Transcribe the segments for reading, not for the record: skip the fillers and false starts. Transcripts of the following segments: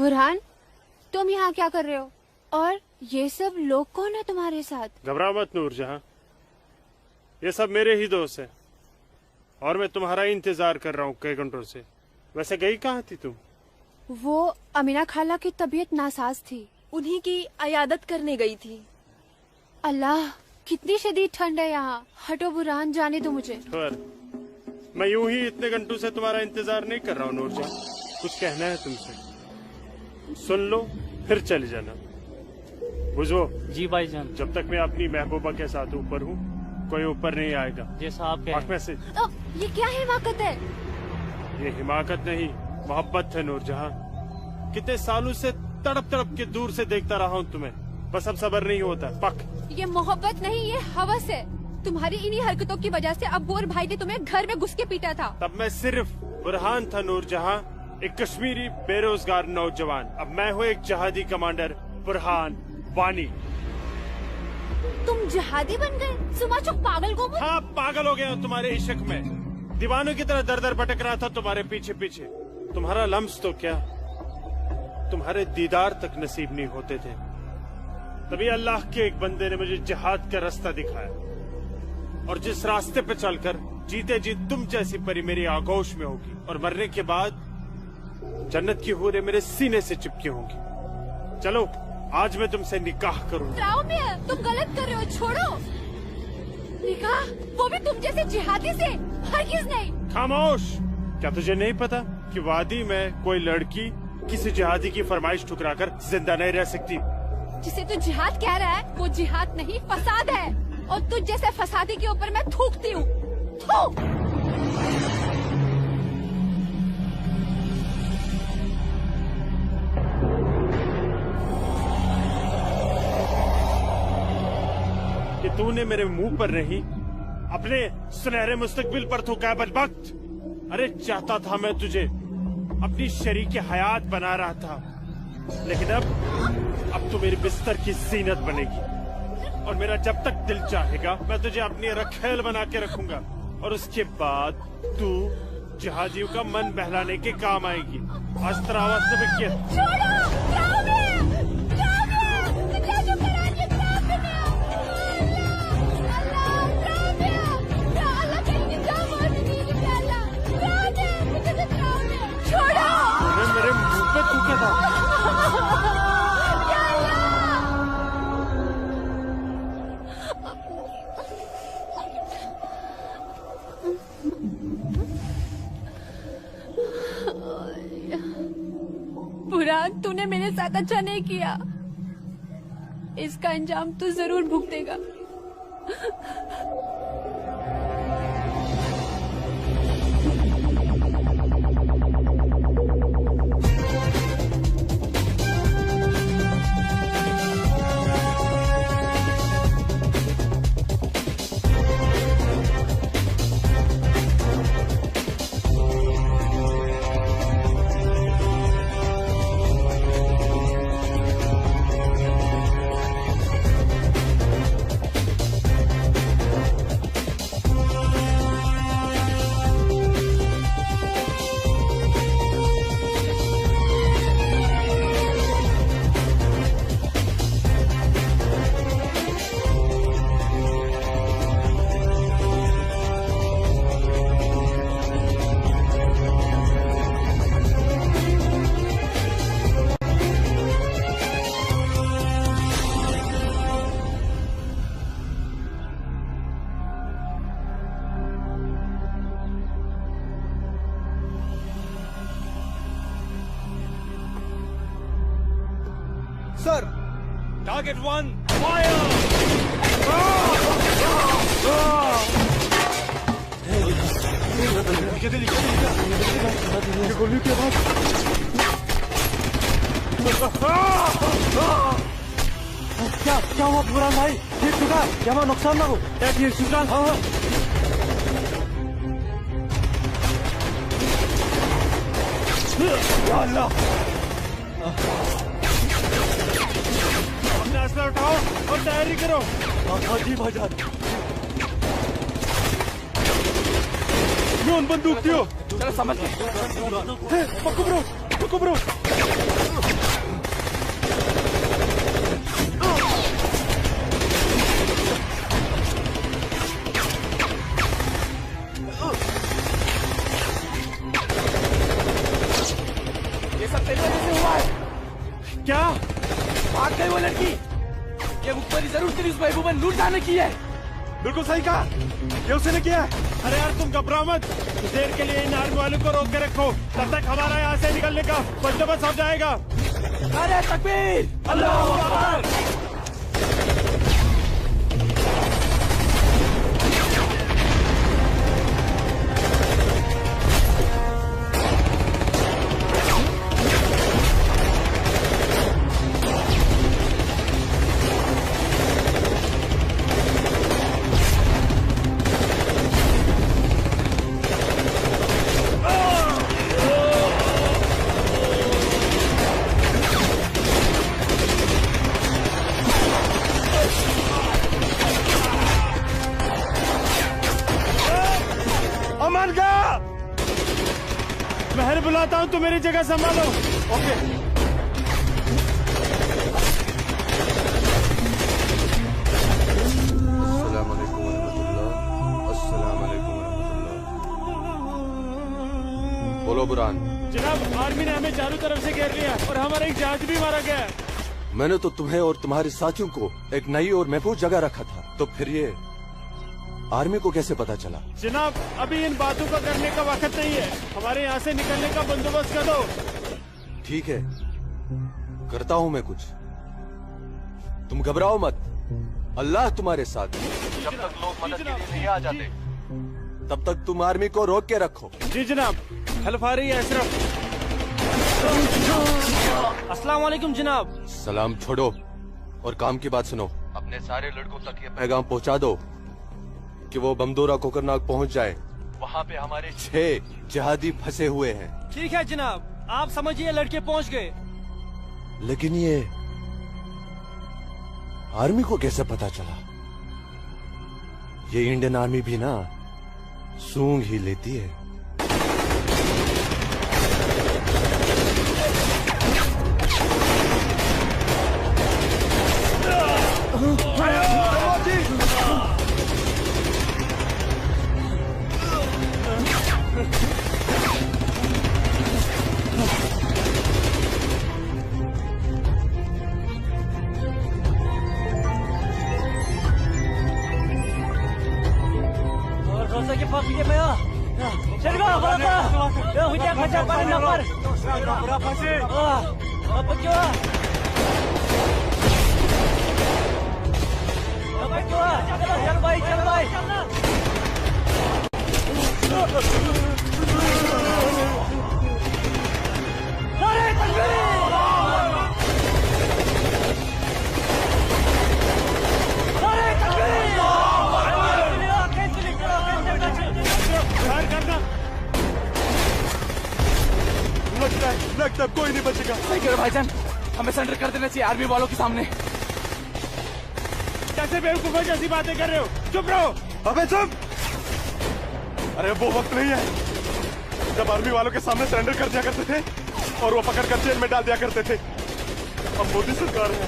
बुरहान, तुम यहाँ क्या कर रहे हो? और ये सब लोग कौन है तुम्हारे साथ? घबराओ मत नूरजहां, ये सब मेरे ही दोस्त हैं और मैं तुम्हारा इंतजार कर रहा हूँ कई घंटों से। वैसे गई कहाँ थी तुम? वो अमीना खाला की तबीयत नासाज थी, उन्हीं की अयादत करने गई थी। अल्लाह, कितनी शदीद ठंड है यहाँ। हटो बुरहान, जाने दो मुझे। पर मैं यूं ही इतने घंटों से तुम्हारा इंतजार नहीं कर रहा हूँ नूरजहां। कुछ कहना है तुमसे, सुन लो फिर चले जाना। बुझो जी भाईजान। जब तक मैं अपनी महबूबा के साथ ऊपर हूँ कोई ऊपर नहीं आएगा। जैसा आप कहें। में से ये क्या हिमाकत है? ये हिमाकत नहीं, मोहब्बत है नूरजहां। कितने सालों से तड़प तड़प के दूर से देखता रहा हूँ तुम्हें, बस अब सब्र नहीं होता। पक ये मोहब्बत नहीं, ये हवस है। तुम्हारी इन्हीं हरकतों की वजह से अब्बू और भाई ने तुम्हें घर में घुस के पीटा था। तब मैं सिर्फ बुरहान था नूरजहां, एक कश्मीरी बेरोजगार नौजवान। अब मैं हूँ एक जहादी कमांडर, बुरहान वानी। तुम जहादी बन गए? सुमाचो पागल को। हाँ, पागल हो गया हूँ तुम्हारे इश्क में। दीवानों की तरह दर दर भटक रहा था तुम्हारे पीछे पीछे। तुम्हारा लम्स तो क्या, तुम्हारे दीदार तक नसीब नहीं होते थे। तभी अल्लाह के एक बंदे ने मुझे जिहाद का रास्ता दिखाया, और जिस रास्ते पे चलकर जीते जी तुम जैसी परी मेरी आगोश में होगी, और मरने के बाद जन्नत की हूरें मेरे सीने से चिपकी होंगी। चलो आज मैं तुमसे निकाह करूंगा। तुम गलत कर रहे हो, छोड़ो। निकाह? वो भी तुम जैसे जिहादी से? हरगिज़ नहीं। खामोश। क्या तुझे नहीं पता कि वादी में कोई लड़की किसी जिहादी की फरमाइश ठुकराकर जिंदा नहीं रह सकती? जिसे तू जिहाद कह रहा है वो जिहाद नहीं, फसाद है। और तुझ जैसे फसादी के ऊपर मैं थूकती हूँ। कि तूने मेरे मुंह पर नहीं, अपने सुनहरे मुस्तकबिल पर थूका बदबख्त। अरे चाहता था मैं तुझे अपनी शरीक हयात बना रहा था, लेकिन अब तू मेरे बिस्तर की जीनत बनेगी। और मेरा जब तक दिल चाहेगा मैं तुझे अपनी रखेल बना के रखूंगा, और उसके बाद तू जहादियों का मन बहलाने के काम आएगी। आज तेरा आवाज से मेरे मुंह पे थूका था। बुरहान, तूने मेरे साथ अच्छा नहीं किया। इसका अंजाम तू जरूर भुगतेगा। Sir, target 1 fire. गोली के बाद क्या हुआ बुरहान भाई? ठीक ठुका? क्या नुकसान ना हो? ठीक ठुका? हाँ अल्लाह, अपना असला उठाओ और तैयारी करो। हाँ जी भाईजान। बंदूक दियो। चलो समझ गए। पक्को ब्रो। हमें लूट जाने की है। बिल्कुल सही कहा, ये उसने किया है। अरे यार तुम घबराओ मत, कुछ देर के लिए इन आर्मी वालों को रोक के रखो, तब तक हमारा यहाँ से निकलने का बंदोबस्त हो जाएगा। अरे तकबीर, अल्लाहू अकबर। महर बुलाता हूँ, तुम मेरी जगह संभालो। ओके। अस्सलाम वालेकुम वरहमतुल्लाह। अस्सलाम वालेकुम वरहमतुल्लाह। बोलो बुरहान। जनाब, आर्मी ने हमें चारों तरफ से घेर लिया और हमारा एक जहाज भी मारा गया। मैंने तो तुम्हें और तुम्हारे साथियों को एक नई और महफूज जगह रखा था, तो फिर ये आर्मी को कैसे पता चला? जनाब, अभी इन बातों का करने का वक्त नहीं है, हमारे यहाँ से निकलने का बंदोबस्त कर दो। ठीक है, करता हूँ मैं कुछ। तुम घबराओ मत, अल्लाह तुम्हारे साथ है। जब तक लोग मदद के लिए नहीं आ जाते, तब तक तुम आर्मी को रोक के रखो। जी जनाब। हेल्प आ रही है अशरफ। अस्सलाम वालेकुम जनाब। सलाम छोड़ो और काम की बात सुनो। अपने सारे लड़कों तक ये पैगाम पहुंचा दो कि वो बमदोरा कोकरनाग पहुंच जाए। वहाँ पे हमारे 6 जिहादी फंसे हुए हैं। ठीक है जनाब, आप समझिए लड़के पहुंच गए। लेकिन ये आर्मी को कैसे पता चला? ये इंडियन आर्मी भी ना सूंघ ही लेती है। लगता कोई नहीं बचेगा। सही कह रहे भाईजान, हमें सरेंडर कर देना चाहिए आर्मी वालों के सामने। कैसे बेवकूफों जैसी बातें कर रहे हो? चुप रहो। अबे चुप। अरे वो वक्त नहीं है जब आर्मी वालों के सामने सरेंडर कर दिया करते थे और वो पकड़ कर जेल में डाल दिया करते थे। अब मोदी सरकार है,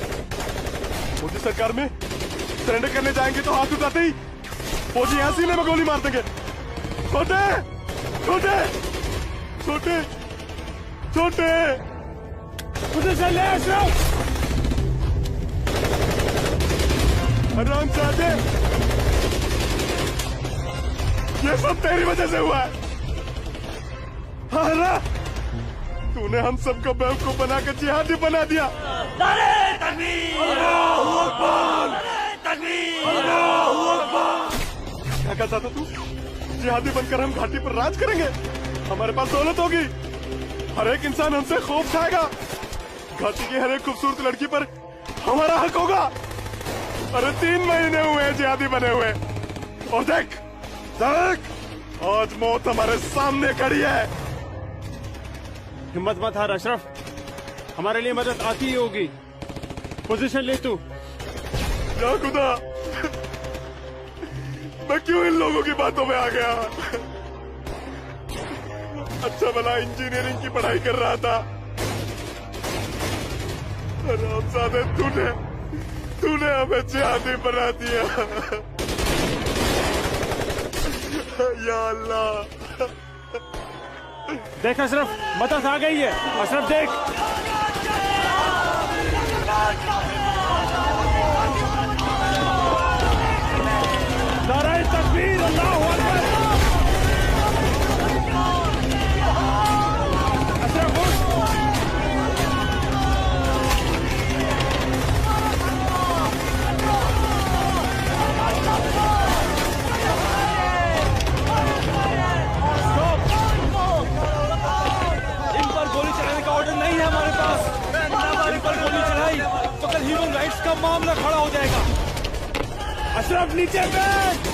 मोदी सरकार में सरेंडर करने जाएंगे तो हाथ उठाते ही फौजी यहाँ सीने में गोली मार देंगे। छोटे छोटे छोटे छोटे उधर से ले अशरफ। आराम से आते, ये सब तेरी वजह से हुआ है। हारा, तूने हम सबको बेवकूफ बनाकर जिहादी बना दिया। नारे तकबीर! अल्लाहू अकबर! नारे तकबीर! अल्लाहू अकबर! क्या कहता था तू? जिहादी बनकर हम घाटी पर राज करेंगे, हमारे पास दौलत होगी, हर एक इंसान हमसे खूब खाएगा, घाटी की हर एक खूबसूरत लड़की पर हमारा हक होगा। अरे 3 महीने हुए जिहादी बने हुए और देख देख, आज मौत हमारे सामने खड़ी है। हिम्मत मत हार अशरफ, हमारे लिए मदद आती ही होगी। पोजीशन ले तू। या खुदा, मैं क्यों इन लोगों की बातों में आ गया? अच्छा भला इंजीनियरिंग की पढ़ाई कर रहा था। हरामजादे, तूने हमें जिहादी बना दिया। या अल्लाह। देख अशरफ, मदद आ गई है। अशरफ देख। नीचे बैठ।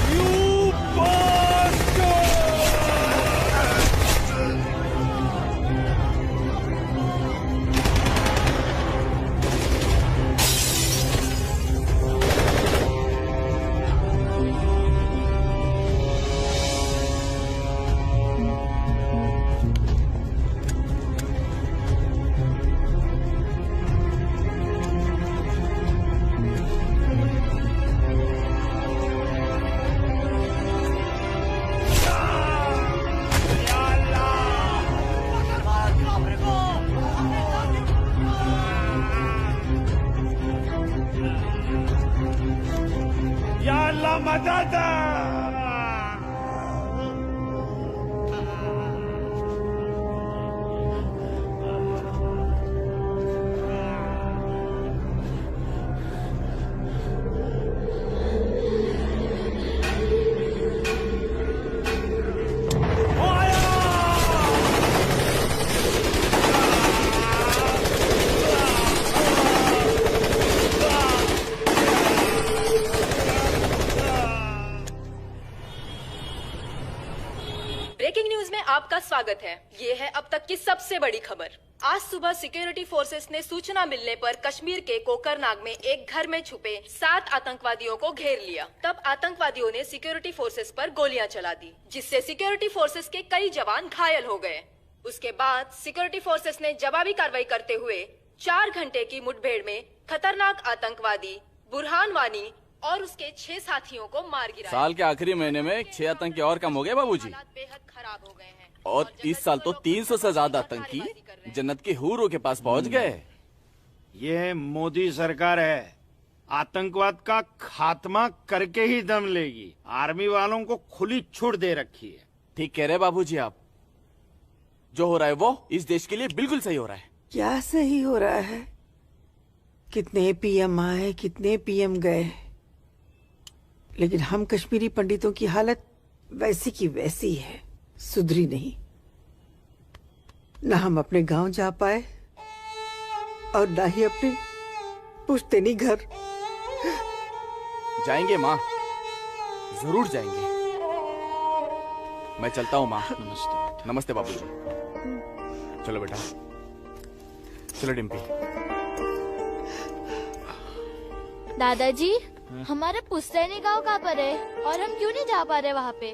You bastard! या अल्लाह मदद! ब्रेकिंग न्यूज में आपका स्वागत है। ये है अब तक की सबसे बड़ी खबर। आज सुबह सिक्योरिटी फोर्सेस ने सूचना मिलने पर कश्मीर के कोकरनाग में एक घर में छुपे 7 आतंकवादियों को घेर लिया। तब आतंकवादियों ने सिक्योरिटी फोर्सेस पर गोलियां चला दी, जिससे सिक्योरिटी फोर्सेस के कई जवान घायल हो गए। उसके बाद सिक्योरिटी फोर्सेस ने जवाबी कार्रवाई करते हुए 4 घंटे की मुठभेड़ में खतरनाक आतंकवादी बुरहान वानी और उसके 6 साथियों को मार गिराया। साल के आखिरी महीने में 6 आतंकी और कम हो गए बाबूजी। हालात बेहद खराब हो गए हैं और इस साल तो 300 से ज्यादा आतंकी जन्नत की हूरों के पास पहुंच गए। ये मोदी सरकार है, आतंकवाद का खात्मा करके ही दम लेगी। आर्मी वालों को खुली छूट दे रखी है। ठीक कह रहे बाबूजी आप। जो हो रहा है वो इस देश के लिए बिल्कुल सही हो रहा है। क्या सही हो रहा है? कितने पीएम आए, कितने पीएम गए, लेकिन हम कश्मीरी पंडितों की हालत वैसी की वैसी है, सुधरी नहीं। न हम अपने गांव जा पाए और न ही अपने पुश्तैनी घर। जाएंगे माँ, जरूर जाएंगे। मैं चलता हूँ माँ। नमस्ते। नमस्ते बाबूजी। चलो बेटा, चलो डिम्पी। दादाजी, हमारा पुश्तैनी गांव कहाँ पर है और हम क्यों नहीं जा पा रहे वहाँ पे?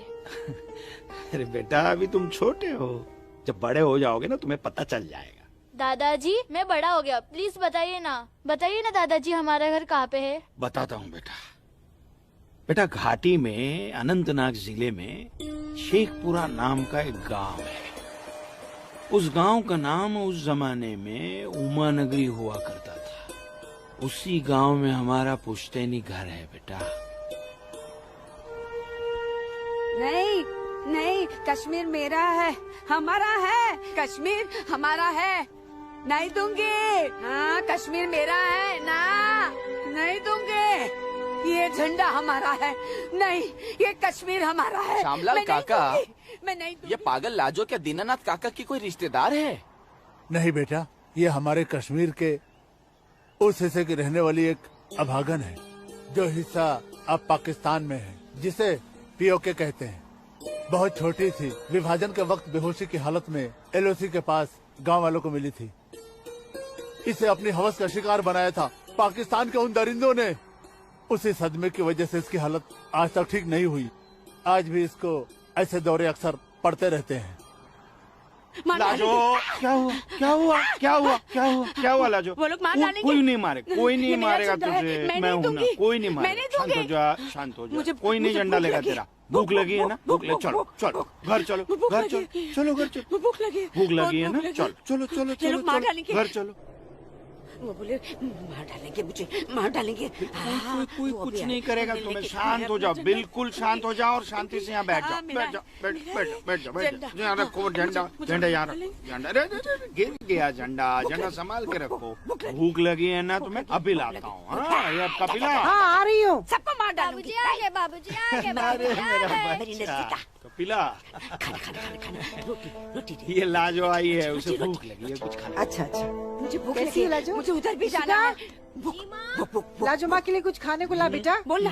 अरे बेटा, अभी तुम छोटे हो, जब बड़े हो जाओगे ना तुम्हें पता चल जाएगा। दादाजी, मैं बड़ा हो गया, प्लीज बताइए ना दादाजी, हमारा घर कहाँ पे है? बताता हूँ बेटा। बेटा, घाटी में अनंतनाग जिले में शेखपुरा नाम का एक गांव है। उस गांव का नाम उस जमाने में उमा नगरी हुआ करता था। उसी गांव में हमारा पुश्तैनी घर है बेटा। नहीं नहीं, कश्मीर मेरा है, हमारा है। कश्मीर हमारा है, नहीं दूंगी। हाँ, कश्मीर मेरा है ना, नहीं दूंगी। ये झंडा हमारा है, नहीं, ये कश्मीर हमारा है। श्यामलाल मैं नहीं काका, दूंगी, मैं नहीं दूंगी। ये पागल लाजो क्या दीनानाथ काका की कोई रिश्तेदार है? नहीं बेटा, ये हमारे कश्मीर के उस हिस्से की रहने वाली एक अभागन है, जो हिस्सा अब पाकिस्तान में है, जिसे पीओके कहते हैं। बहुत छोटी थी, विभाजन के वक्त बेहोशी की हालत में एलओसी के पास गांव वालों को मिली थी। इसे अपनी हवस का शिकार बनाया था पाकिस्तान के उन दरिंदों ने। उसी सदमे की वजह से इसकी हालत आज तक ठीक नहीं हुई। आज भी इसको ऐसे दौरे अक्सर पड़ते रहते हैं। लाजो, क्या हुआ क्या हुआ क्या हुआ क्या हुआ क्या हुआ लाजो? वो लोग मार डालेंगे। कोई नहीं मारे, कोई नहीं ये मेरा मारेगा झंडा है, तुझे। मैं मैं नहीं हूँ ना, दूंगी। कोई नहीं मैं मारेगा। नहीं शांत हो दूंगी। जा, शांत हो जा। मुझे- कोई नहीं मुझे झंडा भूख लेगा लगी। तेरा। भूख लगी है ना, भूख ले चलो लगी। चलो घर चलो, भूख घर चलो, लगी। घर चलो, चलो घर चलो। भूख लगी है ना, चलो चलो चलो ये चलो लोग मार चलो डालेंगे। घर चलो। वो बोले मार डालेंगे मुझे, मार डालेंगे। हाँ, कोई वो कुछ अभी नहीं आए। करेगा मैं तुम्हें। लेके शांत आया हो जाओ, अपना बिल्कुल शांत हो जाओ और शांति से यहाँ बैठ हाँ, जाओ, मेरा- बैठ जाओ, बैठ मेरा बैठ है। बैठ जाओ, बैठ झंडा। जाओ। यहाँ रखो झंडा, मुझे झंडा यहाँ भूख रखो, झंडा। अरे गिर गया झंडा, झंडा संभाल के रखो। भूख लगी है ना तुम्हें? अभी लाता हूँ। हाँ, ये आपका पिला। हाँ, आ रही हूँ। सबको मार डालूंगी। बाबूजी आ गए, अरे मेरा मेरी बच्चा। नज़दीक कपिला, ये लाजो आई है, उसे भूख लगी है, कुछ खाना। अच्छा अच्छा, मुझे भूख कैसी लगी है है, लाजो? मुझे उधर भी जाना है। लाजो माँ के लिए कुछ खाने को ला बेटा। बोल ना।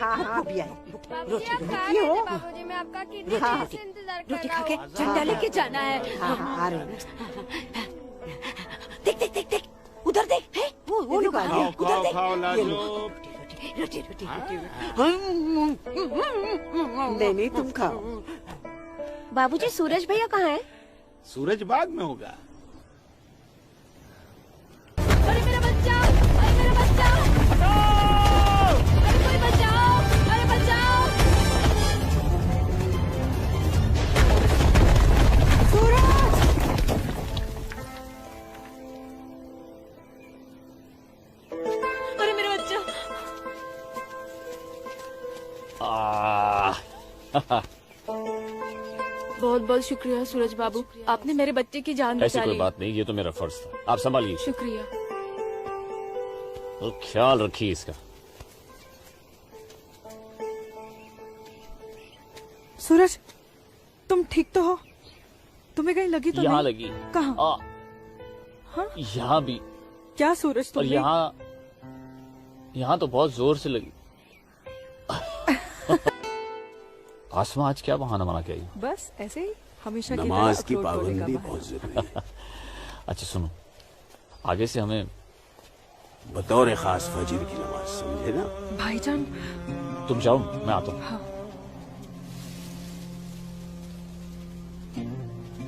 हाँ हाँ अभी आए। बाबूजी आप कहाँ हो? रहते? बाबूजी मैं आपका कितने देर से इंतजार कर रोटी रहा खा के हूँ। झंडा लेके जाना है। हाँ हाँ आ रहे हैं। देख देख देख देख, उधर देख, है वो लोग आ गए। खाओ उधर खाओ देख। खाओ लाजो। रोटी रोटी रोटी। नहीं नहीं तुम खाओ। बाबूजी सूरज भैया कहाँ है? सूरज बाग में होगा। अरे मेरा बच्चा, अरे मेरा बच्चा, अरे कोई बचाओ, अरे बचाओ। अरे मेरा बच्चा। बहुत बहुत शुक्रिया सूरज बाबू, आपने मेरे बच्चे की जान ऐसी बचा कोई ली। बात नहीं, ये तो मेरा फर्ज था। आप संभालिए, शुक्रिया। तो ख्याल रखिए इसका। सूरज, तुम ठीक तो हो? तुम्हें कहीं लगी तो यहाँ नहीं? लगी। कहाँ? हाँ? यहाँ भी। क्या सूरज और तुम्हें? यहाँ तो बहुत जोर से लगी। आसमा आज क्या बहाना बना के आई? बस ऐसे ही हमेशा की नमाज तरह की अखरोट तोड़ने का पाबंदी बहाना। बहुत जरूरी है। अच्छा सुनो, आगे से हमें बतौर खास फजर की नमाज, समझे ना? भाईजान, तुम जाओ, मैं आता हूँ। हाँ।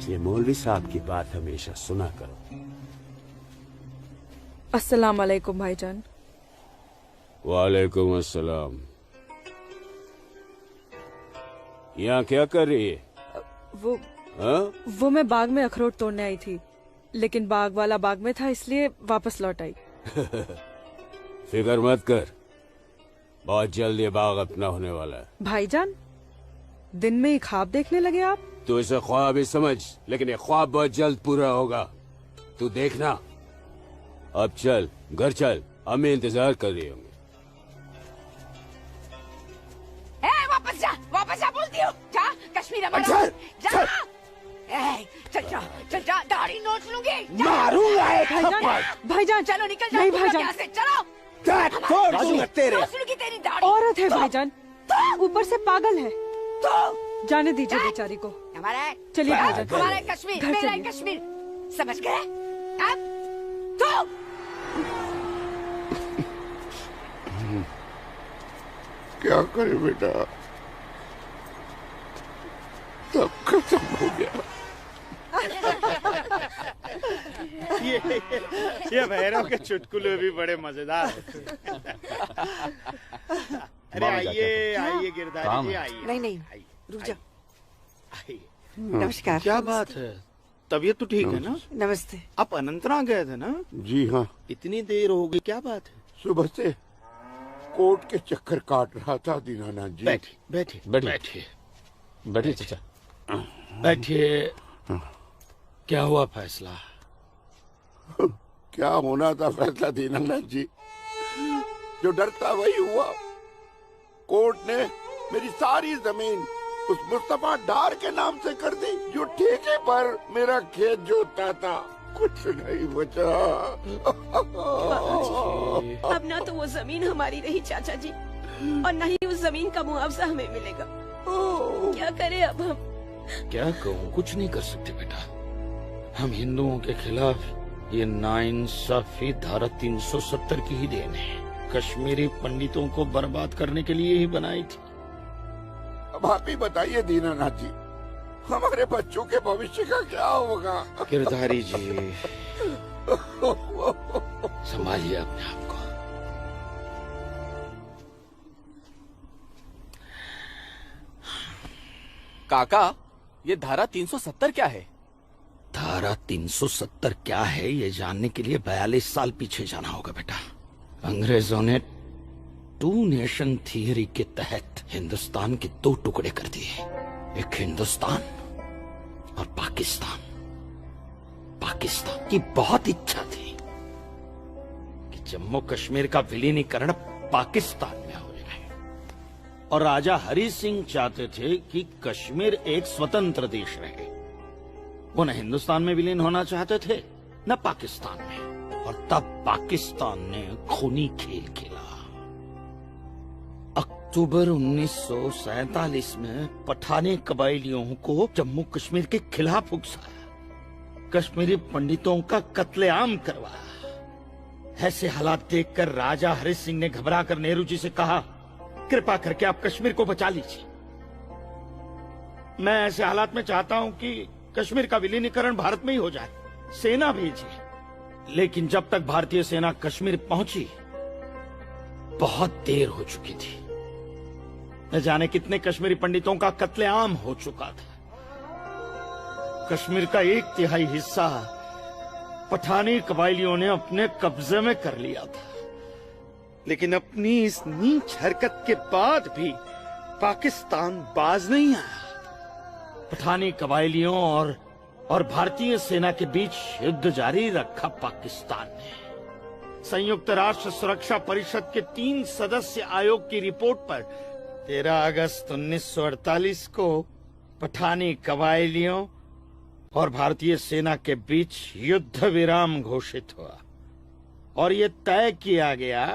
ये मौलवी साहब की बात हमेशा सुना करो। अस्सलाम वालेकुम भाईजान। वालेकुम अस्सलाम। यहाँ क्या कर रही है? वो हाँ? वो मैं बाग में अखरोट तोड़ने आई थी, लेकिन बाग वाला बाग में था इसलिए वापस लौट आई। फिक्र मत कर, बहुत जल्द ये बाग अपना होने वाला है। भाईजान, दिन में ही ख्वाब देखने लगे आप? तू इसे ख्वाब ही समझ, लेकिन ये ख्वाब बहुत जल्द पूरा होगा, तू देखना। अब चल, घर चल, अम्मी इंतजार कर रही होंगी। वापस जा बोलती हूँ। जा, कश्मीर हमारा। चल, जा। चल जा, दाढ़ी नोच लूंगी। मारूंगा एक भाईजान, भाईजान, चलो निकल जाओ। नहीं तुम लोग भाईजान। यहाँ से चलो। तोड़ दूंगा तेरे। नोच लूंगी तेरी दाढ़ी। औरत है भाईजान, ऊपर से पागल है। तो जाने दीजिए बेचारी को। हमारा है। चलिए भाईजान, हमारा है कश्मीर, घर मेरा है चलिए। कश्मीर, समझ गए? अब तो क्या करे बेटा, सब खत्म हो गया। ये भैरव के चुटकुले भी बड़े मजेदार हैं। अरे आइए आइए गिरधारी जी, आइए। नहीं नहीं रुक जा। आइए। नमस्कार। क्या बात है, तबीयत तो ठीक है ना? नमस्ते। आप अनंतनाग गए थे ना? जी हाँ, इतनी देर हो गई, क्या बात है? सुबह से कोर्ट के चक्कर काट रहा था दीनानाथ जी। बैठिए बैठिए बैठिए। बैठिए बैठिए चाचा। बैठिए। क्या हुआ फैसला? क्या होना था फैसला दीनानाथ जी, जो डर था वही हुआ। कोर्ट ने मेरी सारी जमीन उस मुस्तफा डार के नाम से कर दी, जो ठेके पर मेरा खेत जोतता था। कुछ नहीं बचा। अब ना तो वो जमीन हमारी रही चाचा जी, और न ही उस जमीन का मुआवजा हमें मिलेगा। क्या करें अब हम? क्या कहूँ, कुछ नहीं कर सकते बेटा। हम हिंदुओं के खिलाफ ये नाइंसाफी धारा 370 की ही देन है। कश्मीरी पंडितों को बर्बाद करने के लिए ही बनाई थी। अब आप ही बताइए दीनानाथ जी, हमारे बच्चों के भविष्य का क्या होगा? गिरधारी जी, संभालिए अपने आप को। काका, ये धारा 370 क्या है? धारा 370 क्या है, ये जानने के लिए 42 साल पीछे जाना होगा बेटा। अंग्रेजों ने टू नेशन थियरी के तहत हिंदुस्तान के दो टुकड़े कर दिए, एक हिंदुस्तान और पाकिस्तान। पाकिस्तान की बहुत इच्छा थी कि जम्मू कश्मीर का विलीनीकरण पाकिस्तान में हो जाए, और राजा हरि सिंह चाहते थे कि कश्मीर एक स्वतंत्र देश रहे। वो न हिंदुस्तान में विलीन होना चाहते थे न पाकिस्तान में। और तब पाकिस्तान ने खूनी खेल खेला। अक्टूबर 1947 में पठानी कबायलियों को जम्मू कश्मीर के खिलाफ उकसाया, कश्मीरी पंडितों का कत्लेआम करवाया। ऐसे हालात देखकर राजा हरि सिंह ने घबराकर नेहरू जी से कहा, कृपा करके आप कश्मीर को बचा लीजिए। मैं ऐसे हालात में चाहता हूं कि कश्मीर का विलीनीकरण भारत में ही हो जाए, सेना भेजिए। लेकिन जब तक भारतीय सेना कश्मीर पहुंची बहुत देर हो चुकी थी। न जाने कितने कश्मीरी पंडितों का कत्लेआम हो चुका था। कश्मीर का 1/3 हिस्सा पठानी कबायलियों ने अपने कब्जे में कर लिया था। लेकिन अपनी इस नीच हरकत के बाद भी पाकिस्तान बाज नहीं आया। पठानी कबायलियों और भारतीय सेना के बीच युद्ध जारी रखा पाकिस्तान ने। संयुक्त राष्ट्र सुरक्षा परिषद के 3 सदस्य आयोग की रिपोर्ट पर 13 अगस्त 1948 को पठानी कबायलियों और भारतीय सेना के बीच युद्ध विराम घोषित हुआ और ये तय किया गया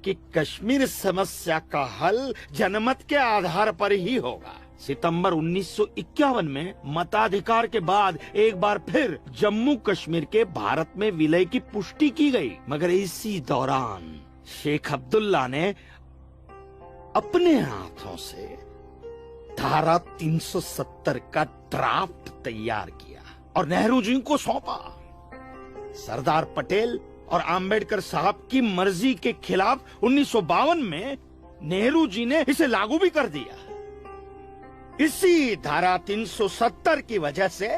कि कश्मीर समस्या का हल जनमत के आधार पर ही होगा। सितंबर 1951 में मताधिकार के बाद एक बार फिर जम्मू कश्मीर के भारत में विलय की पुष्टि की गई। मगर इसी दौरान शेख अब्दुल्ला ने अपने हाथों से धारा 370 का ड्राफ्ट तैयार किया और नेहरू जी को सौंपा। सरदार पटेल और आम्बेडकर साहब की मर्जी के खिलाफ 1952 में नेहरू जी ने इसे लागू भी कर दिया। इसी धारा 370 की वजह से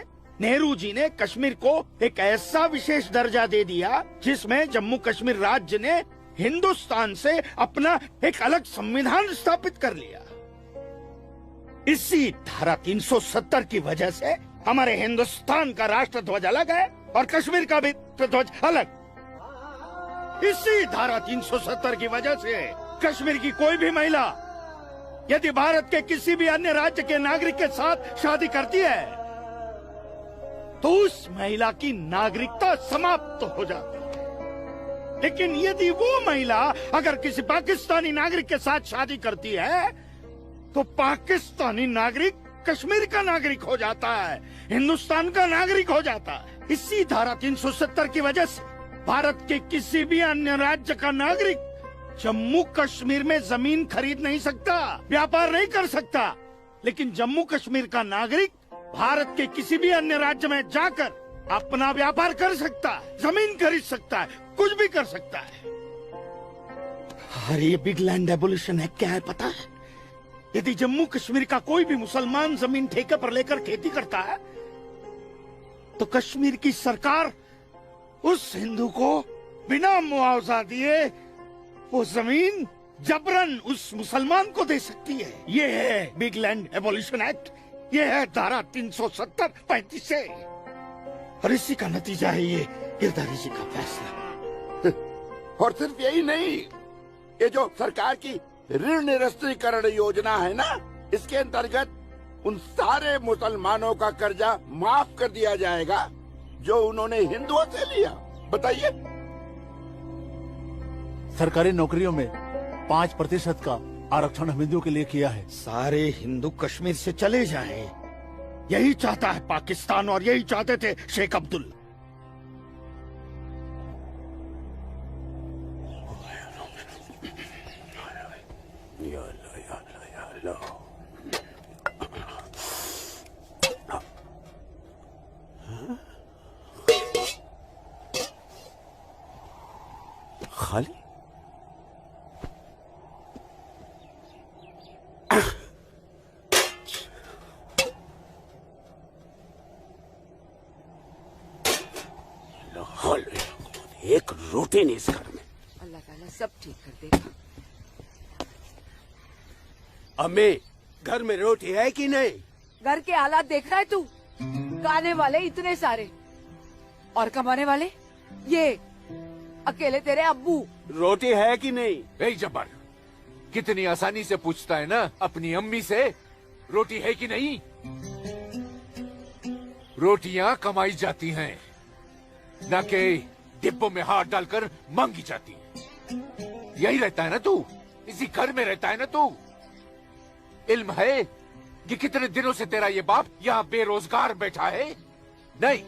नेहरू जी ने कश्मीर को एक ऐसा विशेष दर्जा दे दिया जिसमें जम्मू कश्मीर राज्य ने हिंदुस्तान से अपना एक अलग संविधान स्थापित कर लिया। इसी धारा 370 की वजह से हमारे हिंदुस्तान का राष्ट्र ध्वज अलग है और कश्मीर का भी ध्वज अलग। इसी धारा 370 की वजह से कश्मीर की कोई भी महिला यदि भारत के किसी भी अन्य राज्य के नागरिक के साथ शादी करती है तो उस महिला की नागरिकता समाप्त हो जाती है। लेकिन यदि वो महिला अगर किसी पाकिस्तानी नागरिक के साथ शादी करती है तो पाकिस्तानी नागरिक कश्मीर का नागरिक हो जाता है, हिंदुस्तान का नागरिक हो जाता है। इसी धारा 370 की वजह से भारत के किसी भी अन्य राज्य का नागरिक जम्मू कश्मीर में जमीन खरीद नहीं सकता, व्यापार नहीं कर सकता। लेकिन जम्मू कश्मीर का नागरिक भारत के किसी भी अन्य राज्य में जाकर अपना व्यापार कर सकता है, जमीन खरीद सकता है, कुछ भी कर सकता है। अरे ये बिग लैंड एबोल्यूशन एक्ट क्या है पता है? यदि जम्मू कश्मीर का कोई भी मुसलमान जमीन ठेके पर लेकर खेती करता है तो कश्मीर की सरकार उस हिंदू को बिना मुआवजा दिए वो जमीन जबरन उस मुसलमान को दे सकती है। ये है बिग लैंड एबोल्यूशन एक्ट, ये है धारा 370-35 से। और इसी का नतीजा है ये गिरधारी जी का फैसला। और सिर्फ यही नहीं, ये जो सरकार की ऋण निरस्तीकरण योजना है ना, इसके अंतर्गत उन सारे मुसलमानों का कर्जा माफ कर दिया जाएगा जो उन्होंने हिंदुओं से लिया। बताइए। सरकारी नौकरियों में 5% का आरक्षण हम हिंदुओं के लिए किया है। सारे हिंदू कश्मीर से चले जाएं, यही चाहता है पाकिस्तान और यही चाहते थे शेख अब्दुल्ला। खाली एक रोटी नहीं इस घर में। अल्लाह ताला सब ठीक कर देगा। अम्मी, घर में रोटी है कि नहीं? घर के हालात देख रहा है तू? खाने वाले इतने सारे और कमाने वाले ये अकेले तेरे अब्बू। रोटी है कि नहीं? जबर, कितनी आसानी से पूछता है ना अपनी अम्मी से, रोटी है कि नहीं। रोटियां कमाई जाती हैं, न कि डिब्बों में हाथ डालकर मांगी जाती हैं। यही रहता है ना तू, इसी घर में रहता है ना तू। इल्म है कि कितने दिनों से तेरा ये बाप यहाँ बेरोजगार बैठा है? नहीं,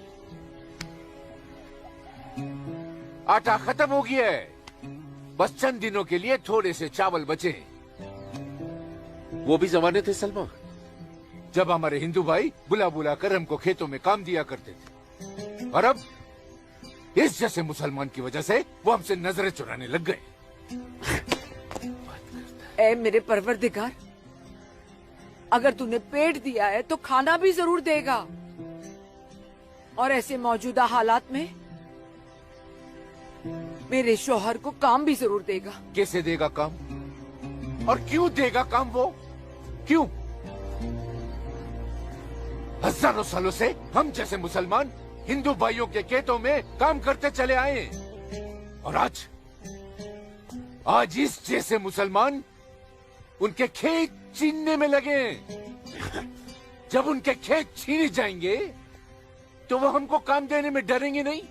आटा खत्म हो गया है, बस चंद दिनों के लिए थोड़े से चावल बचे। वो भी जमाने थे सलमा, जब हमारे हिंदू भाई बुला बुला कर हमको खेतों में काम दिया करते थे, और अब इस जैसे मुसलमान की वजह से वो हमसे नजरें चुराने लग गए। ए मेरे परवरदिगार, अगर तूने पेट दिया है तो खाना भी जरूर देगा, और ऐसे मौजूदा हालात में मेरे शौहर को काम भी जरूर देगा। कैसे देगा काम, और क्यों देगा काम? वो क्यों? हजारों सालों से हम जैसे मुसलमान हिंदू भाइयों के खेतों में काम करते चले आए हैं, और आज इस जैसे मुसलमान उनके खेत छीनने में लगे हैं। जब उनके खेत छीने जाएंगे तो वो हमको काम देने में डरेंगे नहीं।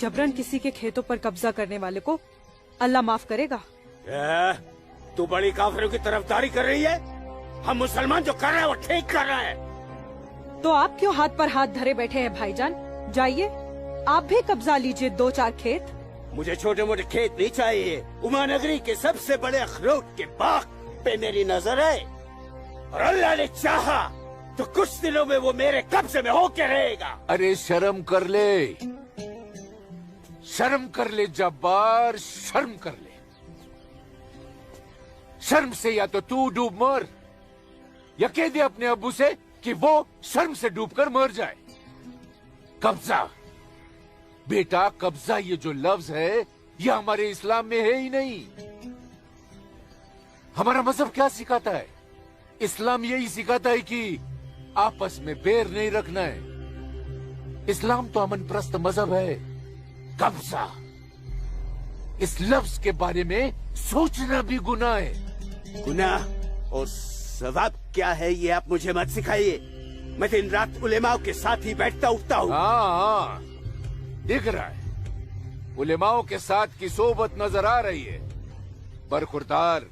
जबरन किसी के खेतों पर कब्जा करने वाले को अल्लाह माफ करेगा। तू बड़ी काफिरों की तरफदारी कर रही है। हम मुसलमान जो कर रहे हैं वो ठीक कर रहे हैं। तो आप क्यों हाथ पर हाथ धरे बैठे हैं भाईजान? जाइए, आप भी कब्जा लीजिए 2-4 खेत। मुझे छोटे मोटे खेत नहीं चाहिए। उमा नगरी के सबसे बड़े अखरोट के बाग पे मेरी नजर है, और अल्लाह ने चाहा तो कुछ दिनों में वो मेरे कब्जे में होके रहेगा। अरे शर्म कर ले, शर्म कर ले जब्बार, शर्म कर ले। शर्म से या तो तू डूब मर, या कह दे अपने अब्बू से कि वो शर्म से डूबकर मर जाए। कब्जा बेटा, कब्जा ये जो लफ्ज है ये हमारे इस्लाम में है ही नहीं। हमारा मजहब क्या सिखाता है? इस्लाम यही सिखाता है कि आपस में बैर नहीं रखना है। इस्लाम तो अमन प्रस्त मजहब है। कब्जा, इस लफ्ज के बारे में सोचना भी गुनाह है। गुनाह और सवाब क्या है ये आप मुझे मत सिखाइए। मैं दिन रात उलेमाओं के साथ ही बैठता उठता हूँ। हाँ, दिख रहा है, उलेमाओं के साथ की सोबत नजर आ रही है। बरखुरदार,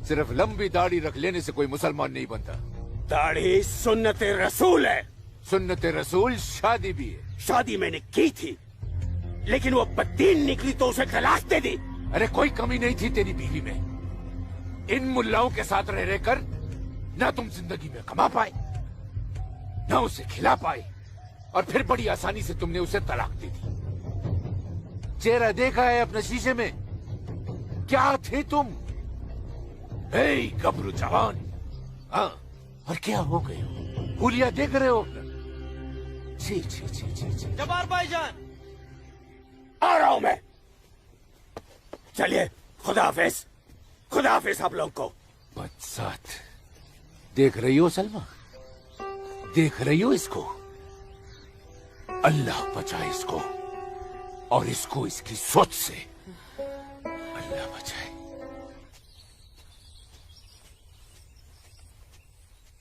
सिर्फ लंबी दाढ़ी रख लेने से कोई मुसलमान नहीं बनता। दाढ़ी सुन्नत रसूल है। सुन्नत रसूल शादी भी है। शादी मैंने की थी, लेकिन वो बददीन निकली तो उसे तलाक दे दी। अरे कोई कमी नहीं थी तेरी बीवी में। इन मुल्लाओं के साथ रह रहकर ना तुम जिंदगी में कमा पाए, ना उसे खिला पाए, और फिर बड़ी आसानी से तुमने उसे तलाक दे दी। चेहरा देखा है अपने शीशे में? क्या थे तुम? गबरू जवान। हाँ, और क्या हो गए हो? हुलिया देख रहे हो? जी जी जी जी जी। जब्बार भाईजान, आ रहा हूं मैं। चलिए, खुदा हाफिज। खुदा हाफिज आप लोग को। बदसात, देख रही हो सलमा? देख रही हो इसको? अल्लाह बचाए इसको, और इसको इसकी सोच से। अल्लाह बचाए।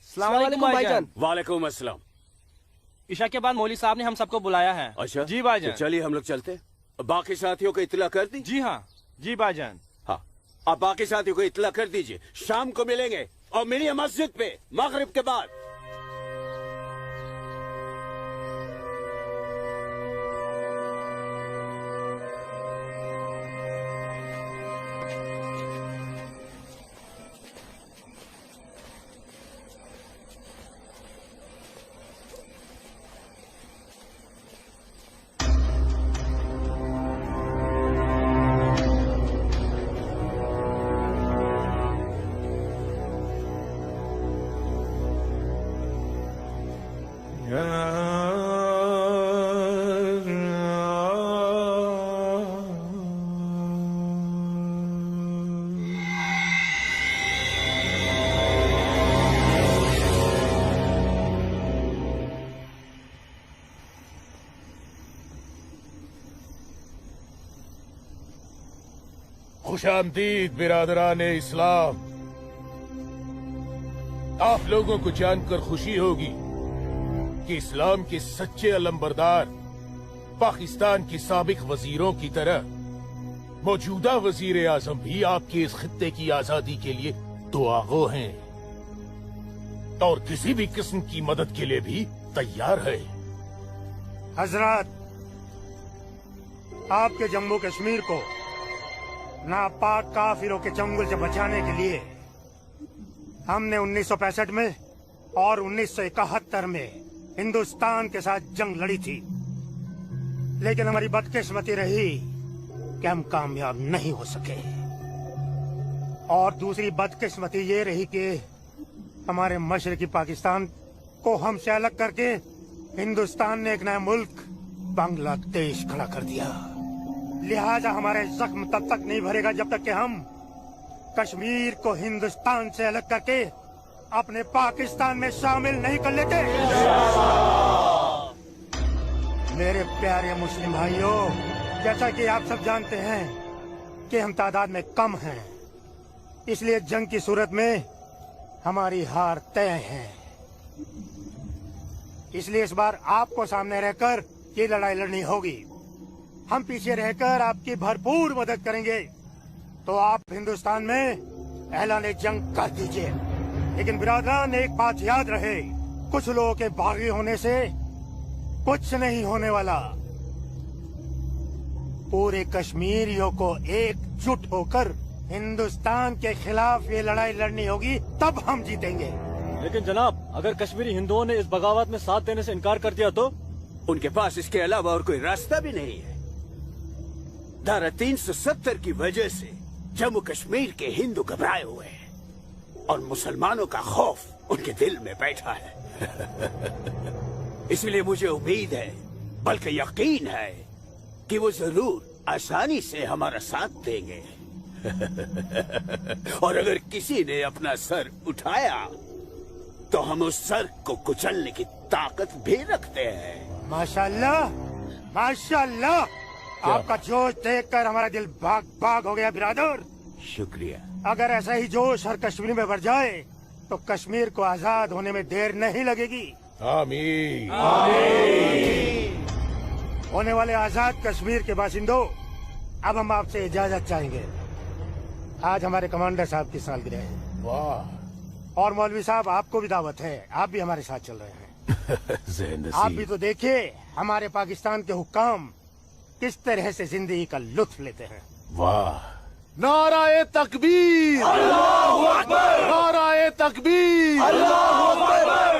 अस्सलाम वालेकुम भाईजान। वालेकुम अस्सलाम। ईशा के बाद मौली साहब ने हम सबको बुलाया है। अच्छा जी भाईजान। तो चलिए हम लोग चलते। बाकी साथियों को इत्तला कर दी? जी हाँ, जी भाईजान। हाँ, आप बाकी साथियों को इत्तला कर दीजिए। शाम को मिलेंगे और मिलिए मस्जिद पे मगरिब के बाद। खुशामदीद बिरादरान इस्लाम। आप लोगों को जानकर खुशी होगी कि इस्लाम के सच्चे अलंबरदार पाकिस्तान के साबिक वजीरों की तरह मौजूदा वजीर आजम भी आपके इस खित्ते की आजादी के लिए दुआगो हैं और किसी भी किस्म की मदद के लिए भी तैयार है। हजरत, आपके जम्मू कश्मीर को नापाक काफिरों के चंगुल से बचाने के लिए हमने 1965 में और 1971 में हिंदुस्तान के साथ जंग लड़ी थी, लेकिन हमारी बदकिस्मती रही कि हम कामयाब नहीं हो सके। और दूसरी बदकिस्मती ये रही कि हमारे मशरकी पाकिस्तान को हमसे अलग करके हिंदुस्तान ने एक नया मुल्क बांग्लादेश खड़ा कर दिया। लिहाजा हमारे जख्म तब तक नहीं भरेगा जब तक कि हम कश्मीर को हिंदुस्तान से अलग करके अपने पाकिस्तान में शामिल नहीं कर लेते। मेरे प्यारे मुस्लिम भाइयों, जैसा कि आप सब जानते हैं कि हम तादाद में कम हैं, इसलिए जंग की सूरत में हमारी हार तय है। इसलिए इस बार आपको सामने रहकर ये लड़ाई लड़नी होगी। हम पीछे रहकर आपकी भरपूर मदद करेंगे, तो आप हिंदुस्तान में ऐलान जंग कर दीजिए। लेकिन बिरादरान, एक बात याद रहे, कुछ लोगों के बागी होने से कुछ नहीं होने वाला। पूरे कश्मीरियों को एकजुट होकर हिंदुस्तान के खिलाफ ये लड़ाई लड़नी होगी, तब हम जीतेंगे। लेकिन जनाब, अगर कश्मीरी हिंदुओं ने इस बगावत में साथ देने से इनकार कर दिया तो? उनके पास इसके अलावा और कोई रास्ता भी नहीं है। धारा 370 की वजह से जम्मू कश्मीर के हिंदू घबराए हुए हैं और मुसलमानों का खौफ उनके दिल में बैठा है। इसलिए मुझे उम्मीद है, बल्कि यकीन है, कि वो जरूर आसानी से हमारा साथ देंगे। और अगर किसी ने अपना सर उठाया तो हम उस सर को कुचलने की ताकत भी रखते हैं। माशाल्लाह, माशाल्लाह, आपका जोश देखकर हमारा दिल भाग भाग हो गया बिरादर। शुक्रिया। अगर ऐसा ही जोश हर कश्मीर में बढ़ जाए तो कश्मीर को आजाद होने में देर नहीं लगेगी। आमीन। आमीन। होने वाले आजाद कश्मीर के बाशिंदों, अब हम आपसे इजाजत चाहेंगे। आज हमारे कमांडर साहब की सालगिरह है। वाह। और मौलवी साहब, आपको भी दावत है, आप भी हमारे साथ चल रहे हैं। आप भी तो देखिए हमारे पाकिस्तान के हुक्काम किस तरह से जिंदगी का लुत्फ लेते हैं। वाह। नाराए तकबीर, अल्लाहू अकबर, नाराए तकबीर, अल्लाहू अकबर।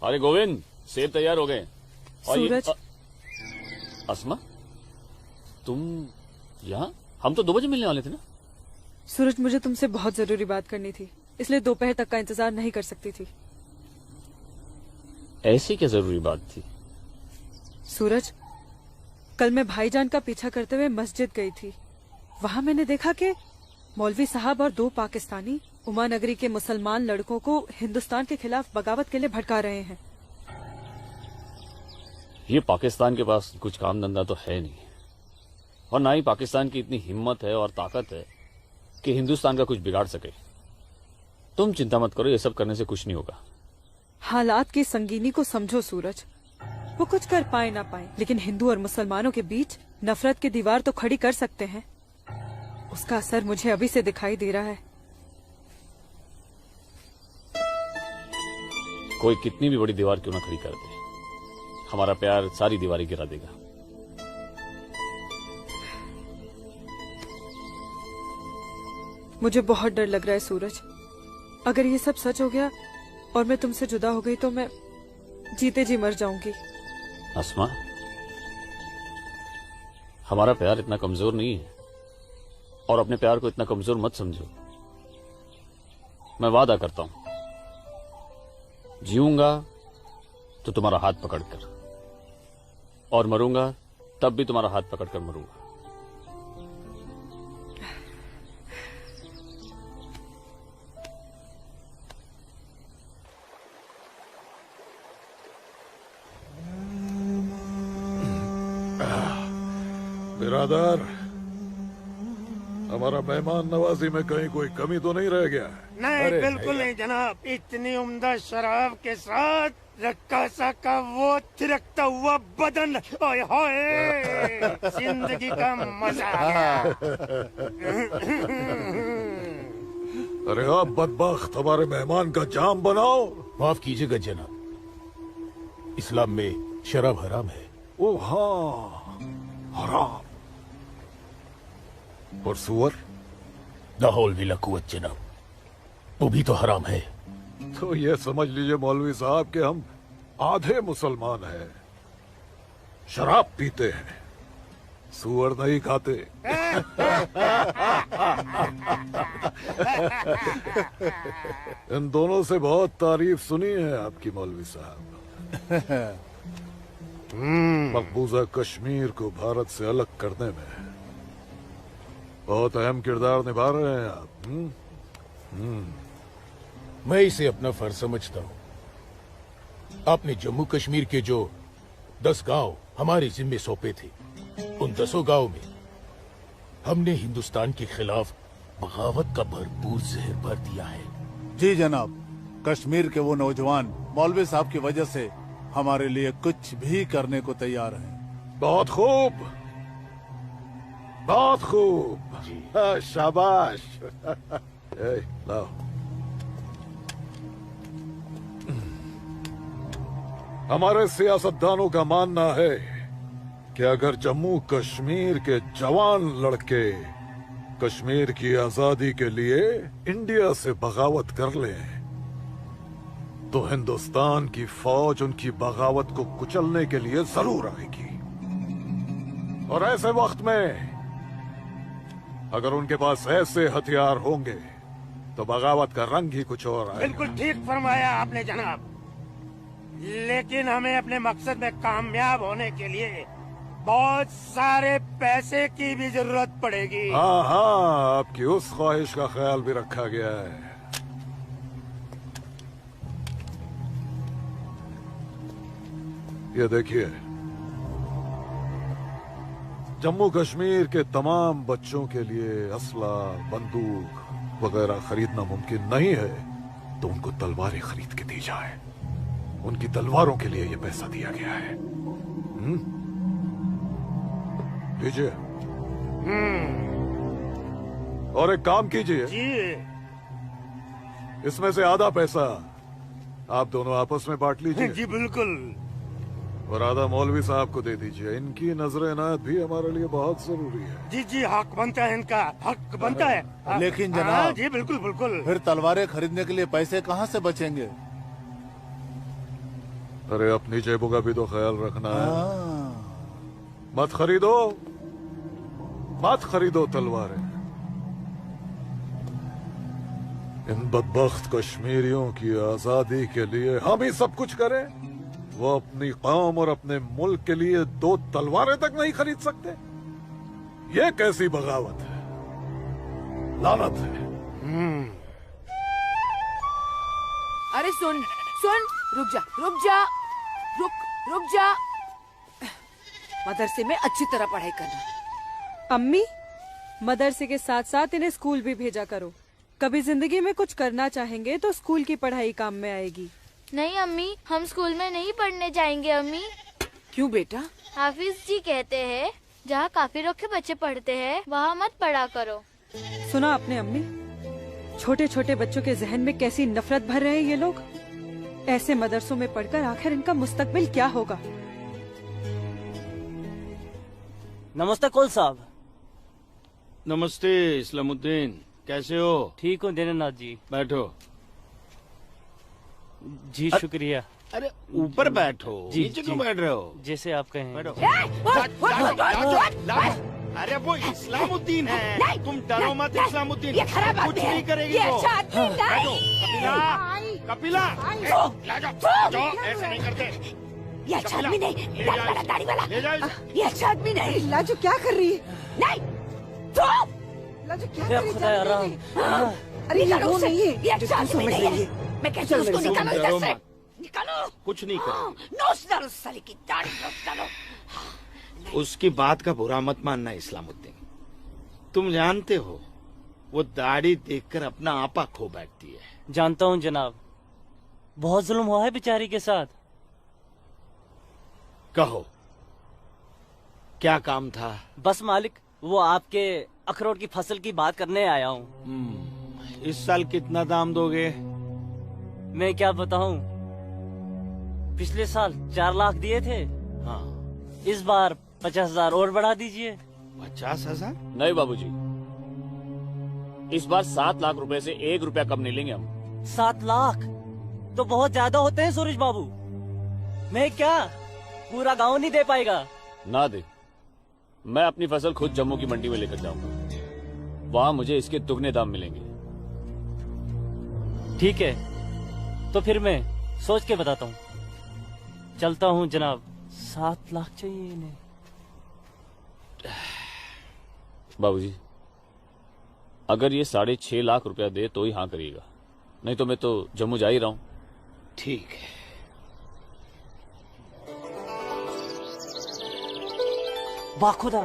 अरे गोविंद, सेब तैयार हो गए। और सूरज। अस्मा, तुम यहाँ? हम तो 2 बजे मिलने वाले थे ना। सूरज, मुझे तुमसे बहुत जरूरी बात करनी थी, इसलिए दोपहर तक का इंतजार नहीं कर सकती थी। ऐसी क्या जरूरी बात थी? सूरज, कल मैं भाईजान का पीछा करते हुए मस्जिद गई थी। वहाँ मैंने देखा कि मौलवी साहब और 2 पाकिस्तानी उमा नगरी के मुसलमान लड़कों को हिंदुस्तान के खिलाफ बगावत के लिए भड़का रहे हैं। ये पाकिस्तान के पास कुछ काम धंधा तो है नहीं, और ना ही पाकिस्तान की इतनी हिम्मत है और ताकत है कि हिंदुस्तान का कुछ बिगाड़ सके। तुम चिंता मत करो, ये सब करने से कुछ नहीं होगा। हालात की संगीनी को समझो सूरज। वो कुछ कर पाए ना पाए, लेकिन हिंदू और मुसलमानों के बीच नफरत की दीवार तो खड़ी कर सकते हैं। उसका असर मुझे अभी से दिखाई दे रहा है। कोई कितनी भी बड़ी दीवार क्यों ना खड़ी कर दे, हमारा प्यार सारी दीवारें गिरा देगा। मुझे बहुत डर लग रहा है सूरज। अगर ये सब सच हो गया और मैं तुमसे जुदा हो गई तो मैं जीते जी मर जाऊंगी। अस्मा, हमारा प्यार इतना कमजोर नहीं है, और अपने प्यार को इतना कमजोर मत समझो। मैं वादा करता हूं, जीऊंगा तो तुम्हारा हाथ पकड़कर, और मरूंगा तब भी तुम्हारा हाथ पकड़कर मरूंगा। बिरादर, हमारा मेहमान नवाजी में कहीं कोई कमी तो नहीं रह गया है? नहीं, अरे बिल्कुल नहीं जनाब। इतनी उम्दा शराब के साथ रक्कासा का वो थिरकता हुआ बदन, ओए होए, जिंदगी का मजा आ गया। अरे आप बदबख्त हमारे मेहमान का जाम बनाओ। माफ कीजिएगा जनाब, इस्लाम में शराब हराम है। ओ हाँ, हराम। और सुअर? लाहौल विला कुवत जनाब, वो भी तो हराम है। तो ये समझ लीजिए मौलवी साहब कि हम आधे मुसलमान हैं, शराब पीते हैं, सुअर नहीं खाते। इन दोनों से बहुत तारीफ सुनी है आपकी मौलवी साहब। मकबूजा कश्मीर को भारत से अलग करने में बहुत अहम किरदार निभा रहे हैं आप। मैं इसे अपना फर्ज समझता हूँ। आपने जम्मू कश्मीर के जो 10 गांव हमारे जिम्मे सौंपे थे, उन 10 गांव में हमने हिंदुस्तान के खिलाफ बगावत का भरपूर जहर भर दिया है। जी जनाब, कश्मीर के वो नौजवान मौलवी साहब की वजह से हमारे लिए कुछ भी करने को तैयार हैं। बहुत खूब, बहुत खूब। हाँ, शाबाश। लाओ। हमारे सियासतदानों का मानना है कि अगर जम्मू कश्मीर के जवान लड़के कश्मीर की आजादी के लिए इंडिया से बगावत कर लें तो हिंदुस्तान की फौज उनकी बगावत को कुचलने के लिए जरूर आएगी। और ऐसे वक्त में अगर उनके पास ऐसे हथियार होंगे तो बगावत का रंग ही कुछ और आएगा। बिल्कुल ठीक फरमाया आपने जनाब, लेकिन हमें अपने मकसद में कामयाब होने के लिए बहुत सारे पैसे की भी जरूरत पड़ेगी। हाँ हाँ, आपकी उस ख्वाहिश का ख्याल भी रखा गया है। ये देखिए, जम्मू कश्मीर के तमाम बच्चों के लिए असला, बंदूक वगैरह खरीदना मुमकिन नहीं है, तो उनको तलवारें खरीद के दी जाए। उनकी तलवारों के लिए ये पैसा दिया गया है। लीजिए। और एक काम कीजिए, इसमें से आधा पैसा आप दोनों आपस में बांट लीजिए। जी बिल्कुल। और आधा मौलवी साहब को दे दीजिए। इनकी नजर इनायत भी हमारे लिए बहुत जरूरी है। जी जी, हक बनता है, इनका हक बनता है। लेकिन जनाब, जी बिल्कुल बिल्कुल। फिर तलवारें खरीदने के लिए पैसे कहाँ से बचेंगे? अरे अपनी जेबों का भी तो ख्याल रखना है। मत खरीदो, मत खरीदो तलवारें। इन बदबख्त कश्मीरियों की आजादी के लिए हम ही सब कुछ करें, वो अपनी कौम और अपने मुल्क के लिए 2 तलवारें तक नहीं खरीद सकते। ये कैसी बगावत है, लानत है। अरे सुन सुन, रुक जा रुक जा, रुक जा। मदरसे में अच्छी तरह पढ़ाई करना। अम्मी, मदरसे के साथ साथ इन्हें स्कूल भी भेजा करो। कभी जिंदगी में कुछ करना चाहेंगे तो स्कूल की पढ़ाई काम में आएगी। नहीं अम्मी, हम स्कूल में नहीं पढ़ने जाएंगे अम्मी। क्यों बेटा? हाफिज जी कहते हैं जहाँ काफिरों के बच्चे पढ़ते हैं वहाँ मत पढ़ा करो। सुना आपने अम्मी? छोटे छोटे बच्चों के जहन में कैसी नफरत भर रहे हैं ये लोग। ऐसे मदरसों में पढ़कर आखिर इनका मुस्तकबिल क्या होगा? नमस्ते कौल साहब। नमस्ते इस्लामुद्दीन, कैसे हो? ठीक हूँ दीनानाथ जी। बैठो। जी शुक्रिया। अरे ऊपर बैठो, जी, नीचे जी। क्यों बैठ रहे हो? जैसे आप कहें। बैठो। अरे वो इस्लामुद्दीन है, तुम डरो मत। इस्लामुद्दीन ये खराब कुछ आदमी है। नहीं करेगी ये वो। अच्छा आदमी बैठो, नहीं। कपिला, कपिला, जाओ, ऐसे नहीं करते। ये अच्छा आदमी नहीं, दाढ़ी वाला, दाढ़ी वाला। ले जाओ इसे। ये अच्छा आदमी नहीं। लाजो क्या कर रही है? नहीं, तो लाजो क्या या कर रही खुदा है? राम। अरे ये निकालो वो उसे। नहीं है ये अच्छा जो तू आदमी समझ नहीं रही है। है। मैं कहती हूँ उसको निकालो इधर से। निकालो। कुछ नहीं करेगी। नोच डालो साले की दाढ़ी, नोच डालो। उसकी बात का बुरा मत मानना इस्लामुद्दीन। तुम जानते हो वो दाढ़ी देखकर अपना आपा खो बैठती है। जानता हूँ जनाब, बहुत जुल्म हुआ है बेचारी के साथ। कहो क्या काम था? बस मालिक, वो आपके अखरोट की फसल की बात करने आया हूँ। इस साल कितना दाम दोगे? मैं क्या बताऊं, पिछले साल 4 लाख दिए थे। हाँ, इस बार 50,000 और बढ़ा दीजिए। 50,000? नहीं बाबूजी, इस बार 7 लाख रुपए से 1 रुपया कम नहीं लेंगे हम। 7 लाख तो बहुत ज्यादा होते हैं सूरज बाबू। मैं क्या पूरा गांव नहीं दे पाएगा? ना दे, मैं अपनी फसल खुद जम्मू की मंडी में लेकर जाऊंगा। वहां मुझे इसके दुगने दाम मिलेंगे। ठीक है, तो फिर मैं सोच के बताता हूँ। चलता हूँ जनाब। 7 लाख चाहिए इन्हें। बाबूजी, अगर ये 6.5 लाख रुपया दे तो ही हाँ करिएगा, नहीं तो मैं तो जम्मू जा ही रहा हूँ। ठीक है। बाखुदा,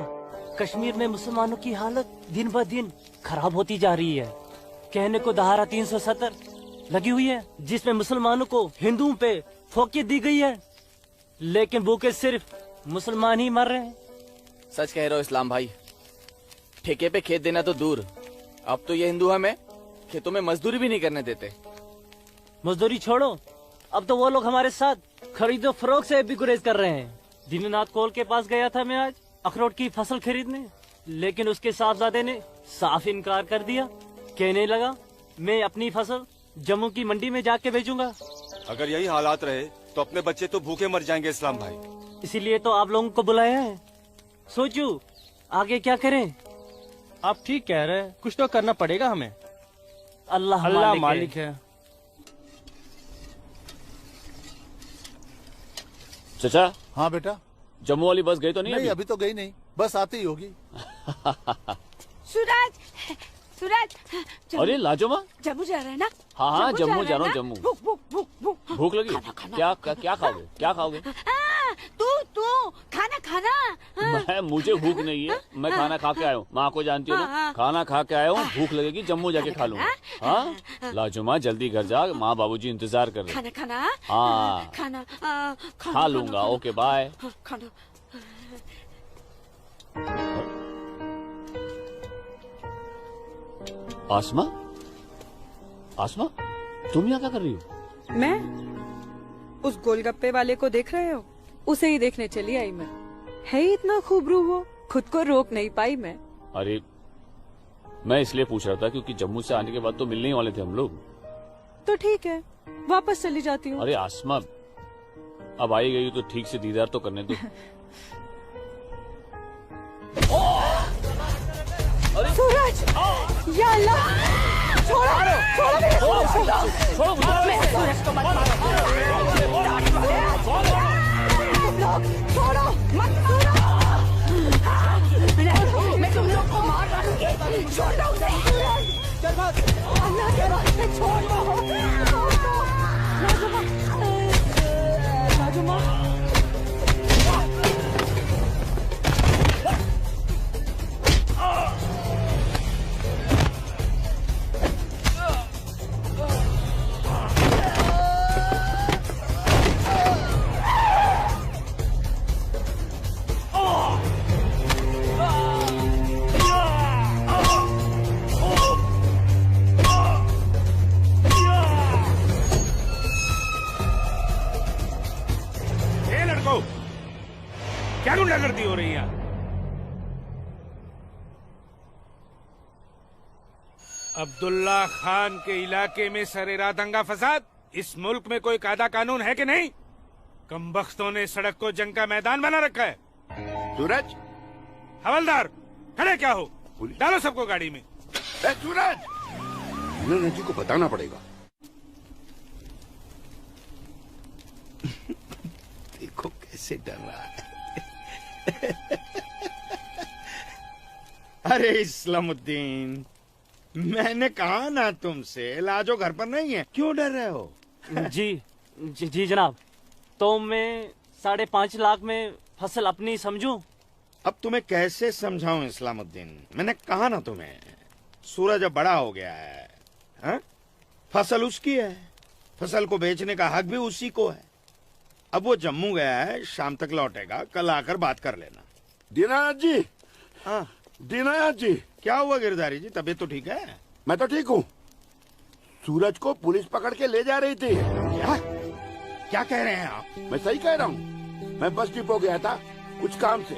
कश्मीर में मुसलमानों की हालत दिन ब दिन खराब होती जा रही है। कहने को धारा 370 लगी हुई है, जिसमें मुसलमानों को हिंदुओं पे फोकियत दी गई है, लेकिन भूखे सिर्फ मुसलमान ही मर रहे हैं। सच कह रहे हो इस्लाम भाई। ठेके पे खेत देना तो दूर, अब तो ये हिंदू हमें खेतों में मजदूरी भी नहीं करने देते। मजदूरी छोड़ो, अब तो वो लोग हमारे साथ खरीदो फरोख्त से भी गुरेज कर रहे हैं। दीननाथ कोल के पास गया था मैं आज अखरोट की फसल खरीदने, लेकिन उसके साहबजादे ने साफ इनकार कर दिया। कहने लगा मैं अपनी फसल जम्मू की मंडी में जाके बेचूंगा। अगर यही हालात रहे तो अपने बच्चे तो भूखे मर जाएंगे इस्लाम भाई। इसीलिए तो आप लोगों को बुलाया है। सोचो आगे क्या करें। आप ठीक कह रहे हैं, कुछ तो करना पड़ेगा हमें। अल्लाह मालिक है। चचा। हाँ बेटा। जम्मू वाली बस गई तो नहीं? अभी तो गई नहीं, बस आती ही होगी। सूरज, सूरज। अरे लाजो जम्मू जा रहे हैं ना? हाँ, जम्मू जा रहा हूँ। जम्मू भूख लगी? खाना। क्या खाओगे? क्या खाओगे? तू खाना खाना। मुझे भूख नहीं है, मैं खाना खा के आया हूँ। माँ को जानती हो ना, खाना खा के आया हूँ। भूख लगेगी जम्मू जाके खा लूंगा। हाँ लाजुमा, जल्दी घर जा, माँ बाबूजी इंतजार कर रहे हैं। खाना। हाँ खाना खा लूंगा। Okay bye. खाना। आसमा, आसमा, तुम यहाँ क्या कर रही हो? मैं उस गोलगप्पे वाले को देख रहे हो? उसे ही देखने चली आई मैं। है ही इतना खूबरू वो, खुद को रोक नहीं पाई मैं। अरे मैं इसलिए पूछ रहा था क्योंकि जम्मू से आने के बाद तो मिलने ही वाले थे हम लोग। तो ठीक है, वापस चली जाती हूँ। अरे आसमा, अब आई गई तो ठीक से दीदार तो करने दो। सूरज, या अल्लाह, छोड़ो मेरे सूरज को मत छोड़ो, मत मैं तुम लोग को मार डालूंगी। छोड़ दो उसे। अल्लाह के वास्ते छोड़ दो। लाजुमा, क्या गुंडागर्दी हो रही है? अब्दुल्ला खान के इलाके में सरेरा दंगा फसाद। इस मुल्क में कोई कायदा कानून है कि नहीं? कमबख्तों ने सड़क को जंग का मैदान बना रखा है। सूरज, हवलदार खड़े क्या हो? डालो सबको गाड़ी में। सूरज, नजी को बताना पड़ेगा। देखो कैसे डर रहा है। अरे इस्लामुद्दीन, मैंने कहा ना तुमसे, लाजो घर पर नहीं है, क्यों डर रहे हो? जी जनाब, तो मैं 5.5 लाख में फसल अपनी समझूं? अब तुम्हें कैसे समझाऊं इस्लामुद्दीन, मैंने कहा ना तुम्हें, सूरज अब बड़ा हो गया है, हा? फसल उसकी है, फसल को बेचने का हक भी उसी को है। अब वो जम्मू गया है, शाम तक लौटेगा, कल आकर बात कर लेना। दीनानाथ जी, हाँ दीनानाथ जी। क्या हुआ गिरधारी जी, तबीयत तो ठीक है? मैं तो ठीक हूँ। सूरज को पुलिस पकड़ के ले जा रही थी। क्या कह रहे हैं आप? मैं सही कह रहा हूँ। मैं बस डिपो गया था कुछ काम से,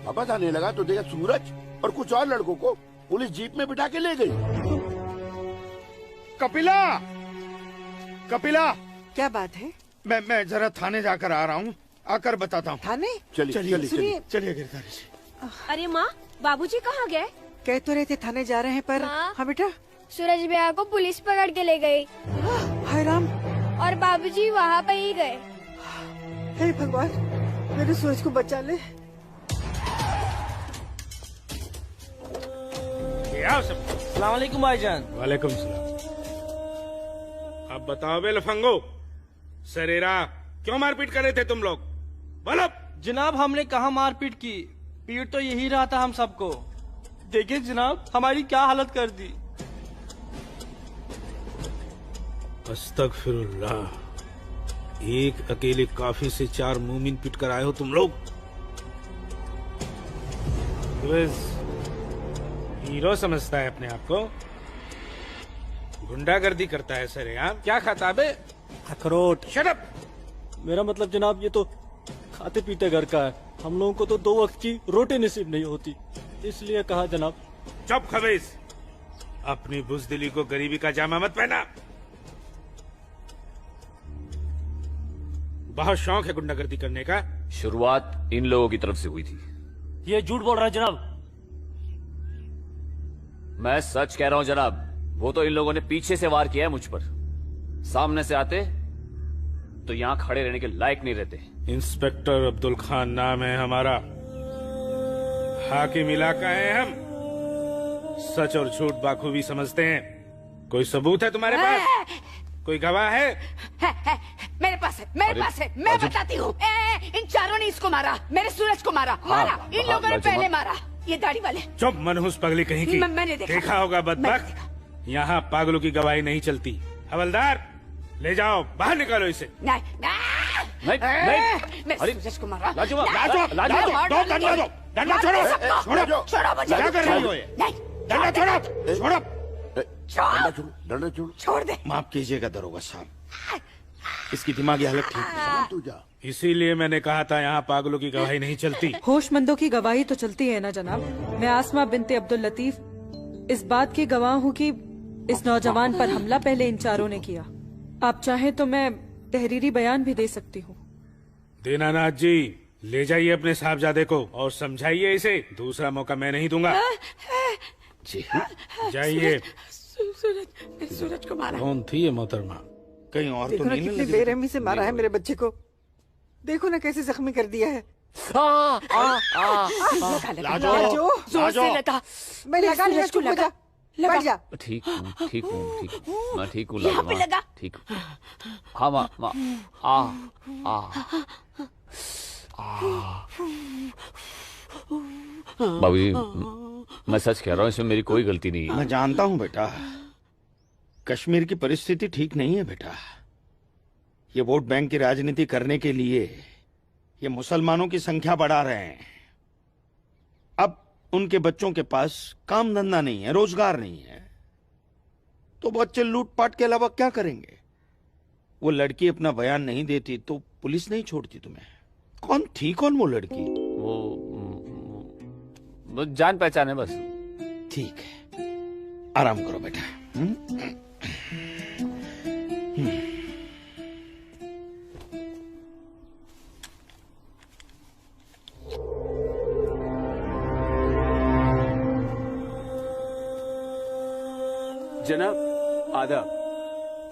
वापस आने लगा तो देखा सूरज और कुछ और लड़कों को पुलिस जीप में बिठा के ले गई। कपिला, कपिला, क्या बात है? मैं जरा थाने जाकर आ रहा हूँ, आकर बताता हूँ। थाने? चलिए सुनिए। गिरधारी जी। अरे माँ, बाबूजी कहाँ गए? कह तो रहे थे थाने जा रहे हैं पर। हाँ बेटा। सूरज भैया को पुलिस पकड़ के ले गई। हाय राम। और बाबूजी वहाँ पे ही गए। हे भगवान, मेरे सूरज को बचा ले। अस्सलाम वालेकुम भाईजान। वालेकुम सलाम। अब बताओ बे लफंगो, सरेरा क्यों मारपीट कर रहे थे तुम लोग? बोलो। जनाब हमने कहा मारपीट की, पीट तो यही रहा था हम सबको। देखिए जनाब हमारी क्या हालत कर दी। अस्तगफिरुल्लाह, एक अकेले काफी से 4 मूमिन पिट कर आए हो तुम लोग। हीरो समझता है अपने आप को, गुंडागर्दी करता है सरेआम। क्या खाता बे? अखरोट। Shut up. मेरा मतलब जनाब ये तो खाते पीते घर का है, हम लोगों को तो 2 वक्त की रोटी नसीब नहीं होती, इसलिए कहा जनाब। चुप खबीस, अपनी बुज़दिली को गरीबी का जामा मत पहना। बहुत शौक है गुंडागर्दी करने का। शुरुआत इन लोगों की तरफ से हुई थी। ये झूठ बोल रहा है जनाब। मैं सच कह रहा हूं जनाब, वो तो इन लोगों ने पीछे से वार किया है मुझ पर। सामने से आते तो यहां खड़े रहने के लायक नहीं रहते। इंस्पेक्टर अब्दुल खान नाम है हमारा, हाकिम इलाका है हम, सच और झूठ बाखूबी समझते हैं। कोई सबूत है तुम्हारे पास? कोई गवाह है? मेरे पास है, मेरे पास है, मैं बताती हूँ। इन चारों ने इसको मारा, मेरे सूरज को मारा। इन लोगों ने पहले मारा, ये दाढ़ी वाले। चुप मनहूस पगली कहीं की। मैंने देखा होगा बदबख्त, यहाँ पागलों की गवाही नहीं चलती। हवलदार ले जाओ, बाहर निकालो इसे। नहीं, मेरे सूरज को मारा। डंडा छोड़ो, क्या कर रही हो ये? डंडा छोड़ो, डंडा छोड़ो। छोड़ दे। माफ कीजिएगा दरोगा साहब, इसकी दिमागी हालत ठीक नहीं। तू जा। इसीलिए मैंने कहा था यहाँ पागलों की गवाही नहीं चलती। होशमंदों की गवाही तो चलती है ना जनाब। मैं आसमा बिनते अब्दुल लतीफ इस बात की गवाह हूँ कि इस नौजवान पर हमला पहले इन चारों ने किया। आप चाहें तो मैं तहरीरी बयान भी दे सकती हूँ। दीनानाथ जी, ले जाइए अपने साहबजादे को और समझाइए इसे, दूसरा मौका मैं नहीं दूंगा। जी जाइए। सूरज को मारा। कौन थी ये मोहतरमा? कहीं और देखो तो ना नहीं कितनी बेरहमी से मारा है मेरे बच्चे को। देखो ना कैसे जख्मी कर दिया है। लाजो, जोर से लगा। मैं लगा लिया, चुप हो जा, बैठ जा। ठीक हूँ, ठीक हूँ, ठीक हूँ, मैं ठीक हूँ। यहाँ पे लगा। ठीक हूँ। हाँ माँ, बाबूजी, मैं सच कह रहा हूँ, इसमें मेरी कोई गलती नहीं है। मैं जानता हूँ बेटा, कश्मीर की परिस्थिति ठीक नहीं है बेटा। ये वोट बैंक की राजनीति करने के लिए ये मुसलमानों की संख्या बढ़ा रहे हैं। अब उनके बच्चों के पास काम धंधा नहीं है, रोजगार नहीं है, तो बच्चे लूटपाट के अलावा क्या करेंगे? वो लड़की अपना बयान नहीं देती तो पुलिस नहीं छोड़ती तुम्हें। कौन थी, कौन वो लड़की? वो जान पहचान है बस। ठीक है, आराम करो बेटा। जनाब आदाब।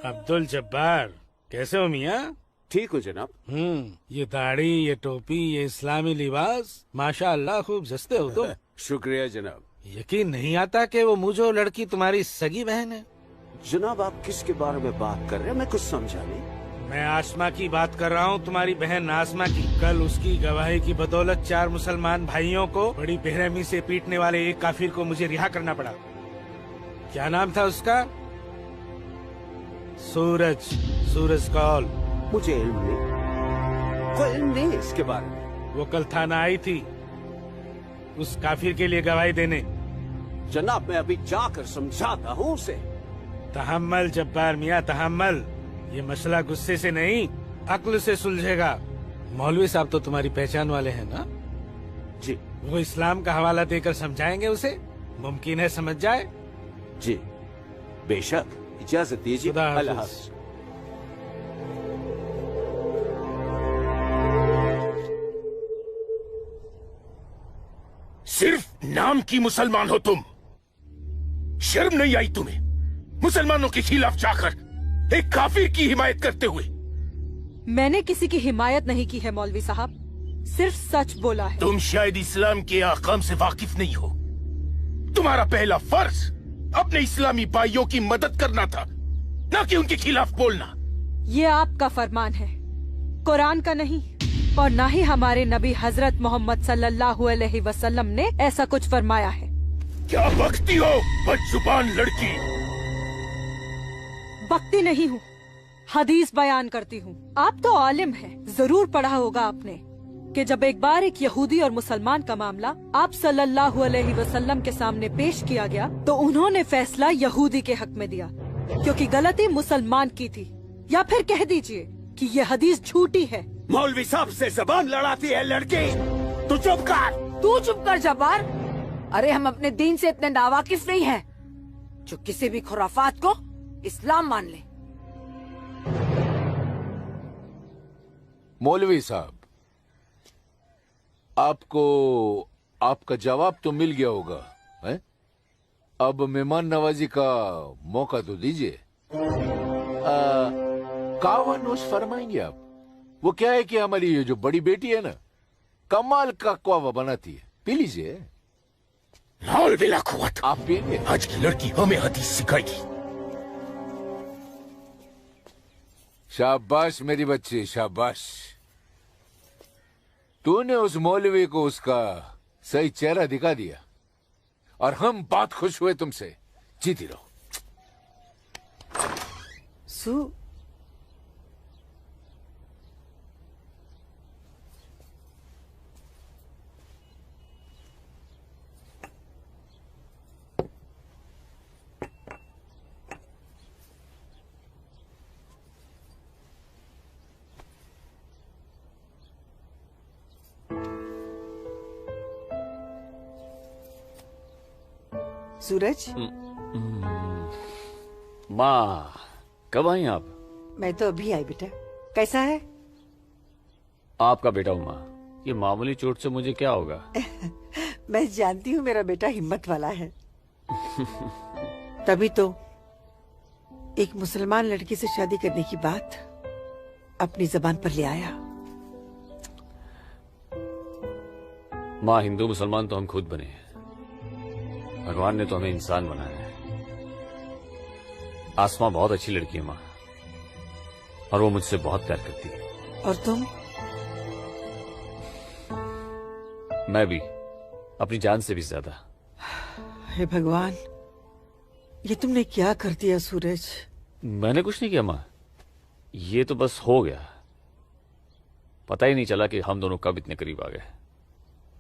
अब्दुल जब्बार, कैसे हो मियाँ? ठीक हो जनाब। ये दाढ़ी, ये टोपी, ये इस्लामी लिबास, माशाअल्लाह खूब जस्ते हो तुम। शुक्रिया जनाब। यकीन नहीं आता कि वो मुझो लड़की तुम्हारी सगी बहन है। जनाब आप किसके बारे में बात कर रहे हैं? मैं कुछ समझा नहीं। मैं आसमा की बात कर रहा हूँ, तुम्हारी बहन आसमा की। कल उसकी गवाही की बदौलत 4 मुसलमान भाइयों को बड़ी बेरहमी से पीटने वाले एक काफिर को मुझे रिहा करना पड़ा। क्या नाम था उसका? सूरज, सूरज कौल। मुझे इल्म नहीं, कोई इल्म नहीं इसके बारे में। वो कल थाना आई थी उस काफिर के लिए गवाही देने। जनाब, मैं अभी जाकर समझाता हूँ उसे। तहम्मल जब्बार मियाँ, तहम्मल। ये मसला गुस्से से नहीं, अक्ल से सुलझेगा। मौलवी साहब तो तुम्हारी पहचान वाले हैं ना? जी। वो इस्लाम का हवाला देकर समझाएंगे उसे, मुमकिन है समझ जाए। जी बेशक, इजाजत दीजिए। अल्लाह हाफ़िज़। सिर्फ नाम की मुसलमान हो तुम, शर्म नहीं आई तुम्हें मुसलमानों के खिलाफ जाकर एक काफिर की हिमायत करते हुए? मैंने किसी की हिमायत नहीं की है मौलवी साहब, सिर्फ सच बोला है। तुम शायद इस्लाम के अहकाम से वाकिफ नहीं हो। तुम्हारा पहला फर्ज अपने इस्लामी भाइयों की मदद करना था, न कि उनके खिलाफ बोलना। ये आपका फरमान है, कुरान का नहीं, और न ही हमारे नबी हजरत मोहम्मद सल्लल्लाहु अलैहि वसल्लम ने ऐसा कुछ फरमाया है। क्या बकती हो बदजुबान लड़की? बकती नहीं हूँ, हदीस बयान करती हूँ। आप तो आलिम हैं, जरूर पढ़ा होगा आपने कि जब एक बार एक यहूदी और मुसलमान का मामला आप सल्लल्लाहु अलैहि वसल्लम के सामने पेश किया गया तो उन्होंने फैसला यहूदी के हक में दिया, क्योंकि गलती मुसलमान की थी। या फिर कह दीजिए कि ये हदीस झूठी है। मौलवी साहब से जबान लड़ाती है लड़की, तू चुप कर। तू चुप कर जब्बार। अरे हम अपने दीन से इतने नावाकिफ नहीं हैं जो किसी भी खुराफात को इस्लाम मान ले। मौलवी साहब, आपको आपका जवाब तो मिल गया होगा, है? अब मेहमान नवाजी का मौका तो दीजिए। कावानोश फरमाएंगे आप? वो क्या है कि हमारी ये जो बड़ी बेटी है ना, कमाल का क्वावा बनाती है, पी लीजिए। आप पिएंगे? आज की लड़की हमें हदीस सिखाएगी। शाबाश मेरी बच्ची, शाबाश। तूने उस मौलवी को उसका सही चेहरा दिखा दिया और हम बहुत खुश हुए तुमसे। जीती रहो। सू सूरज, माँ कब आई आप? मैं तो अभी आई बेटा। कैसा है? आपका बेटा हूँ माँ, ये मामूली चोट से मुझे क्या होगा? मैं जानती हूँ मेरा बेटा हिम्मत वाला है। तभी तो एक मुसलमान लड़की से शादी करने की बात अपनी जबान पर ले आया। माँ, हिंदू मुसलमान तो हम खुद बने हैं, भगवान ने तो हमें इंसान बनाया है। आसमा बहुत अच्छी लड़की है माँ, और वो मुझसे बहुत प्यार करती है। और तुम? मैं भी, अपनी जान से भी ज्यादा। हे भगवान, ये तुमने क्या कर दिया सूरज? मैंने कुछ नहीं किया माँ, ये तो बस हो गया। पता ही नहीं चला कि हम दोनों कब इतने करीब आ गए।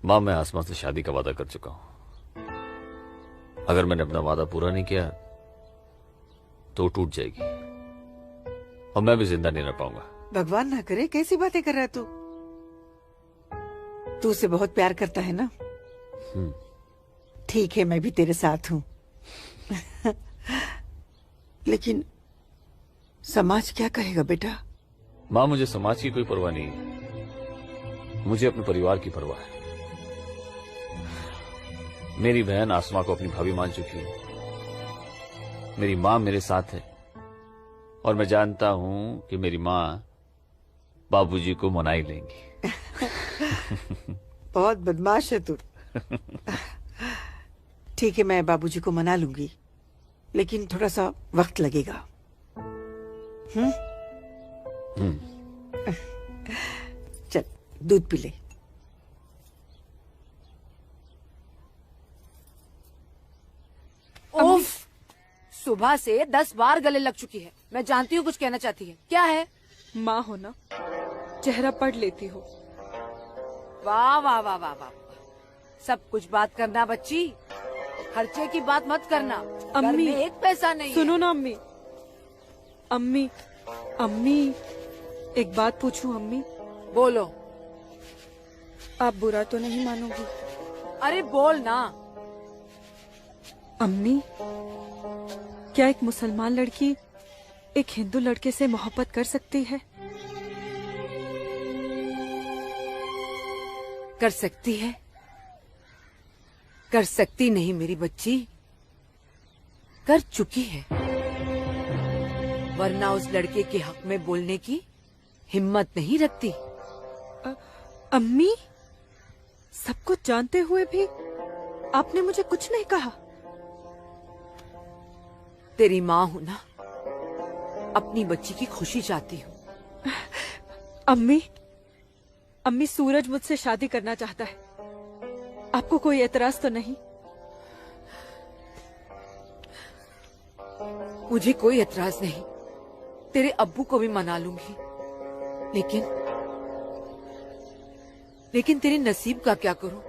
माँ, मैं आसमा से शादी का वादा कर चुका हूं। अगर मैंने अपना वादा पूरा नहीं किया तो टूट जाएगी और मैं भी जिंदा नहीं रह पाऊंगा। भगवान ना करे, कैसी बातें कर रहा है तू? तू उसे बहुत प्यार करता है ना? ठीक है, मैं भी तेरे साथ हूँ। लेकिन समाज क्या कहेगा बेटा? माँ, मुझे समाज की कोई परवाह नहीं है, मुझे अपने परिवार की परवाह है। मेरी बहन आसमा को अपनी भाभी मान चुकी है, मेरी माँ मेरे साथ है, और मैं जानता हूं कि मेरी माँ बाबूजी को मना ही लेंगी। बहुत बदमाश है तू। ठीक है, मैं बाबूजी को मना लूंगी, लेकिन थोड़ा सा वक्त लगेगा। चल दूध पी ले। उफ, सुबह से 10 बार गले लग चुकी है। मैं जानती हूँ कुछ कहना चाहती है। क्या है? माँ हो ना, चेहरा पढ़ लेती हो। वाह वाह वाह वाह वाह, सब कुछ बात करना बच्ची, खर्चे की बात मत करना। घर अम्मी, में एक पैसा नहीं सुनो है। ना अम्मी। अम्मी, अम्मी, एक बात पूछूं अम्मी? बोलो। आप बुरा तो नहीं मानोगी? अरे बोल ना। अम्मी, क्या एक मुसलमान लड़की एक हिंदू लड़के से मोहब्बत कर सकती है? कर सकती है, कर सकती नहीं मेरी बच्ची, कर चुकी है। वरना उस लड़के के हक में बोलने की हिम्मत नहीं रखती। अम्मी, सब कुछ जानते हुए भी आपने मुझे कुछ नहीं कहा। तेरी माँ हूं ना, अपनी बच्ची की खुशी चाहती हूँ। अम्मी, अम्मी सूरज मुझसे शादी करना चाहता है। आपको कोई एतराज तो नहीं? मुझे कोई एतराज नहीं, तेरे अब्बू को भी मना लूंगी। लेकिन तेरे नसीब का क्या करूं?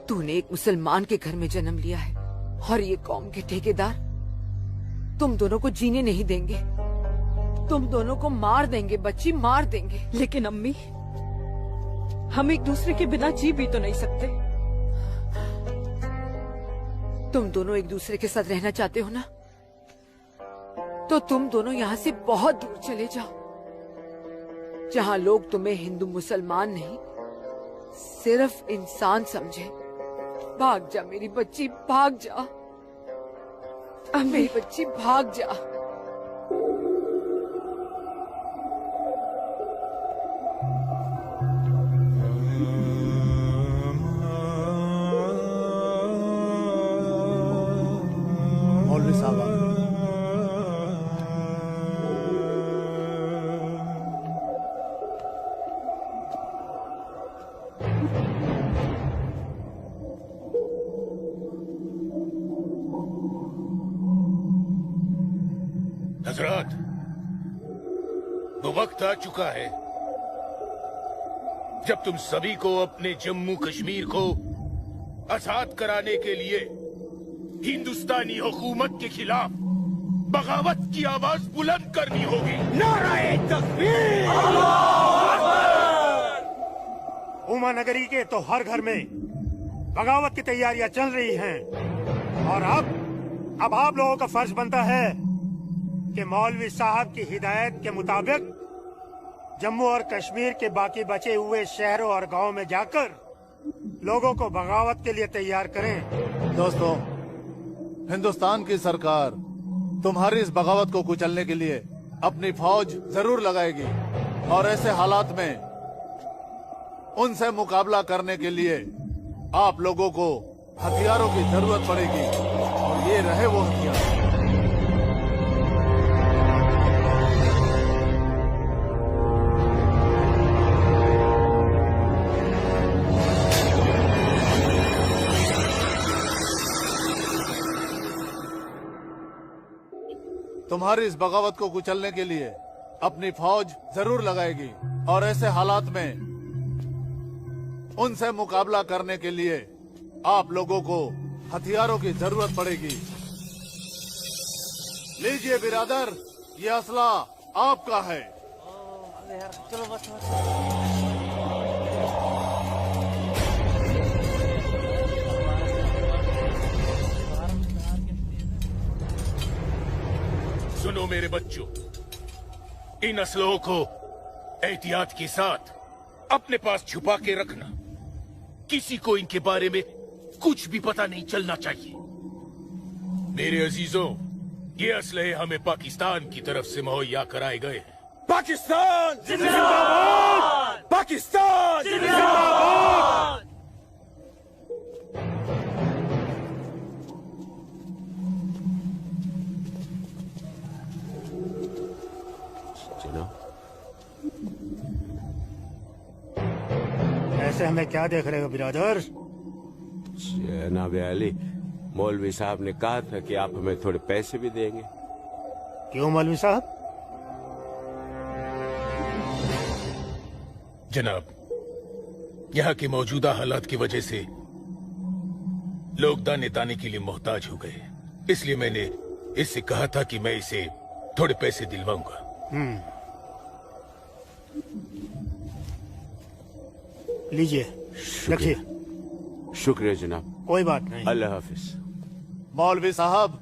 तूने एक मुसलमान के घर में जन्म लिया है और ये कौम के ठेकेदार तुम दोनों को जीने नहीं देंगे। तुम दोनों को मार देंगे बच्ची, मार देंगे। लेकिन अम्मी, हम एक दूसरे के बिना जी भी तो नहीं सकते। तुम दोनों एक दूसरे के साथ रहना चाहते हो ना, तो तुम दोनों यहाँ से बहुत दूर चले जाओ, जहाँ लोग तुम्हें हिंदू मुसलमान नहीं सिर्फ इंसान समझे। भाग जा मेरी बच्ची, भाग जा। मेरी बच्ची भाग जा। मौलवी साहब, हजरात, वो वक्त आ चुका है जब तुम सभी को अपने जम्मू कश्मीर को आजाद कराने के लिए हिंदुस्तानी हुकूमत के खिलाफ बगावत की आवाज बुलंद करनी होगी। नारे तकबीर! उमा नगरी के तो हर घर में बगावत की तैयारियां चल रही हैं और अब आप लोगों का फर्ज बनता है कि मौलवी साहब की हिदायत के मुताबिक जम्मू और कश्मीर के बाकी बचे हुए शहरों और गांवों में जाकर लोगों को बगावत के लिए तैयार करें। दोस्तों, हिंदुस्तान की सरकार तुम्हारी इस बगावत को कुचलने के लिए अपनी फौज जरूर लगाएगी और ऐसे हालात में उनसे मुकाबला करने के लिए आप लोगों को हथियारों की जरूरत पड़ेगी और ये रहे वो हथियार। तुम्हारी इस बगावत को कुचलने के लिए अपनी फौज जरूर लगाएगी और ऐसे हालात में उनसे मुकाबला करने के लिए आप लोगों को हथियारों की जरूरत पड़ेगी। लीजिए बिरादर, ये असला आपका है। चलो बस। सुनो मेरे बच्चों, इन असलों को एहतियात के साथ अपने पास छुपा के रखना। किसी को इनके बारे में कुछ भी पता नहीं चलना चाहिए। मेरे अजीजों, ये असलहे हमें पाकिस्तान की तरफ से मुहैया कराए गए हैं। पाकिस्तान जिंदाबाद! पाकिस्तान जिंदाबाद! जिना, से हमें क्या देख रहे हो बिरादर? जनाब अली, मौलवी साहब ने कहा था कि आप हमें थोड़े पैसे भी देंगे। क्यों मौलवी साहब? जनाब, यहाँ की मौजूदा हालात की वजह से लोग दाने दाने के लिए मोहताज हो गए, इसलिए मैंने इससे कहा था कि मैं इसे थोड़े पैसे दिलवाऊंगा। लीजिए, रखिए। शुक्रिया जनाब। कोई बात नहीं। अल्लाह हाफिज। मौलवी साहब,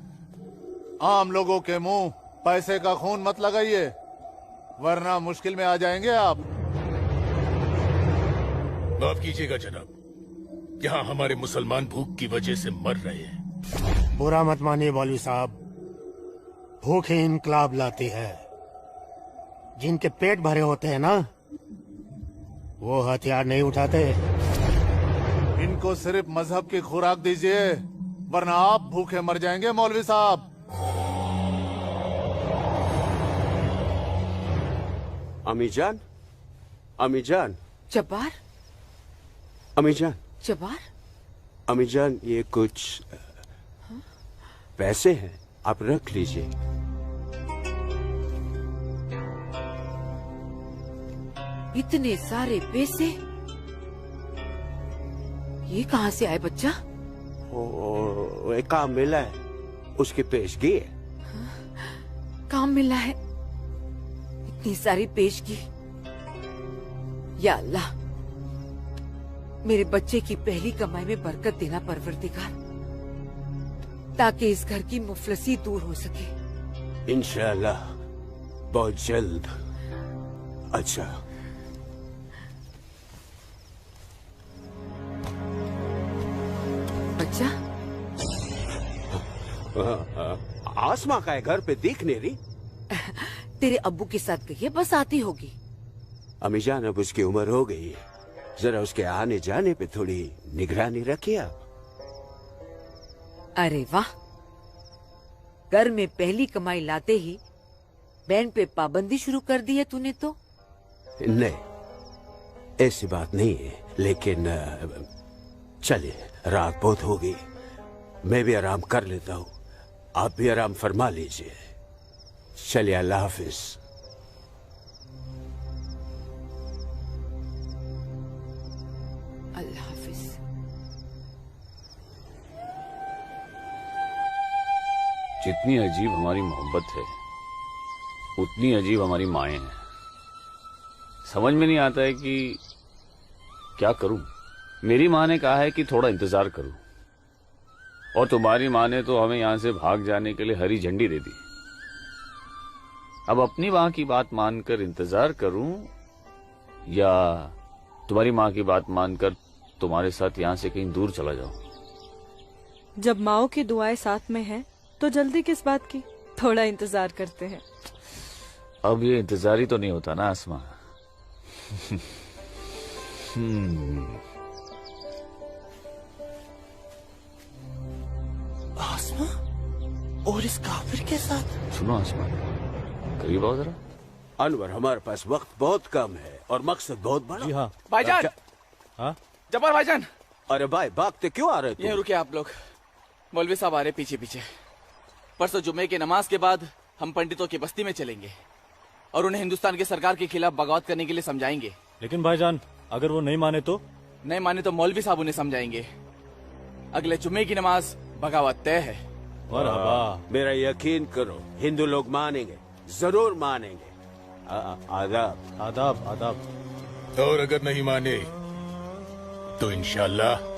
आम लोगों के मुंह पैसे का खून मत लगाइए, वरना मुश्किल में आ जाएंगे आप। माफ कीजिएगा जनाब, यहाँ हमारे मुसलमान भूख की वजह से मर रहे हैं। बुरा मत मानिए मौलवी साहब, भूख ही इनकलाब लाती है। जिनके पेट भरे होते हैं ना, वो हथियार नहीं उठाते। इनको सिर्फ मजहब की खुराक दीजिए, वरना आप भूखे मर जाएंगे मौलवी साहब। अम्मी जान, अम्मी जान। जब्बार, अम्मी जान, जब्बार, अम्मी जान, ये कुछ पैसे हैं, आप रख लीजिए। इतने सारे पैसे ये कहाँ से आए बच्चा? एक काम मिला है, उसकी पेशगी है। काम मिला है? इतनी सारी पेशगी। या अल्लाह, मेरे बच्चे की पहली कमाई में बरकत देना परवरदिगार, ताकि इस घर की मुफलसी दूर हो सके। इंशाअल्लाह बहुत जल्द। अच्छा, बच्चा, आसमा का है, घर पे दिख नहीं रही। तेरे अब्बू के साथ गई है, बस आती होगी। अम्मी जान, अब उसकी उम्र हो गई है, जरा उसके आने जाने पे थोड़ी निगरानी रखिए आप। अरे वाह, घर में पहली कमाई लाते ही बहन पे पाबंदी शुरू कर दी है तूने तो। नहीं, ऐसी बात नहीं है, लेकिन चलिए, रात बहुत हो गई, मैं भी आराम कर लेता हूँ, आप भी आराम फरमा लीजिए। चलिए, अल्लाह हाफिज। अल्लाह हाफिज। जितनी अजीब हमारी मोहब्बत है, उतनी अजीब हमारी माएं हैं। समझ में नहीं आता है कि क्या करूं। मेरी माँ ने कहा है कि थोड़ा इंतजार करूं, और तुम्हारी माँ ने तो हमें यहां से भाग जाने के लिए हरी झंडी दे दी। अब अपनी माँ की बात मानकर इंतजार करूं, या तुम्हारी माँ की बात मानकर तुम्हारे साथ यहाँ से कहीं दूर चला जाऊं। जब माओ की दुआएं साथ में हैं, तो जल्दी किस बात की, थोड़ा इंतजार करते हैं। अब ये इंतजार ही तो नहीं होता ना आसमा। आसमा और इस काफिर के साथ। सुनो आसमा, करीब आओ जरा। अनवर, हमारे पास वक्त बहुत कम है और मकसद बहुत बड़ा। जी हाँ भाईजान। हाँ जब्बार भाईजान। अरे भाई, भागते क्यों आ रहे हो? ये रुके आप लोग, मौलवी साहब आ रहे पीछे पीछे। परसों जुम्मे की नमाज के बाद हम पंडितों की बस्ती में चलेंगे और उन्हें हिंदुस्तान की सरकार के खिलाफ बगावत करने के लिए समझाएंगे। लेकिन भाईजान, अगर वो नहीं माने तो? नहीं माने तो मौलवी साहब उन्हें समझाएंगे। अगले जुम्मे की नमाज बगावत तय है। मेरा यकीन करो, हिंदू लोग मानेंगे, जरूर मानेंगे। आदाब आदाब आदाब। और अगर नहीं माने तो इंशाल्लाह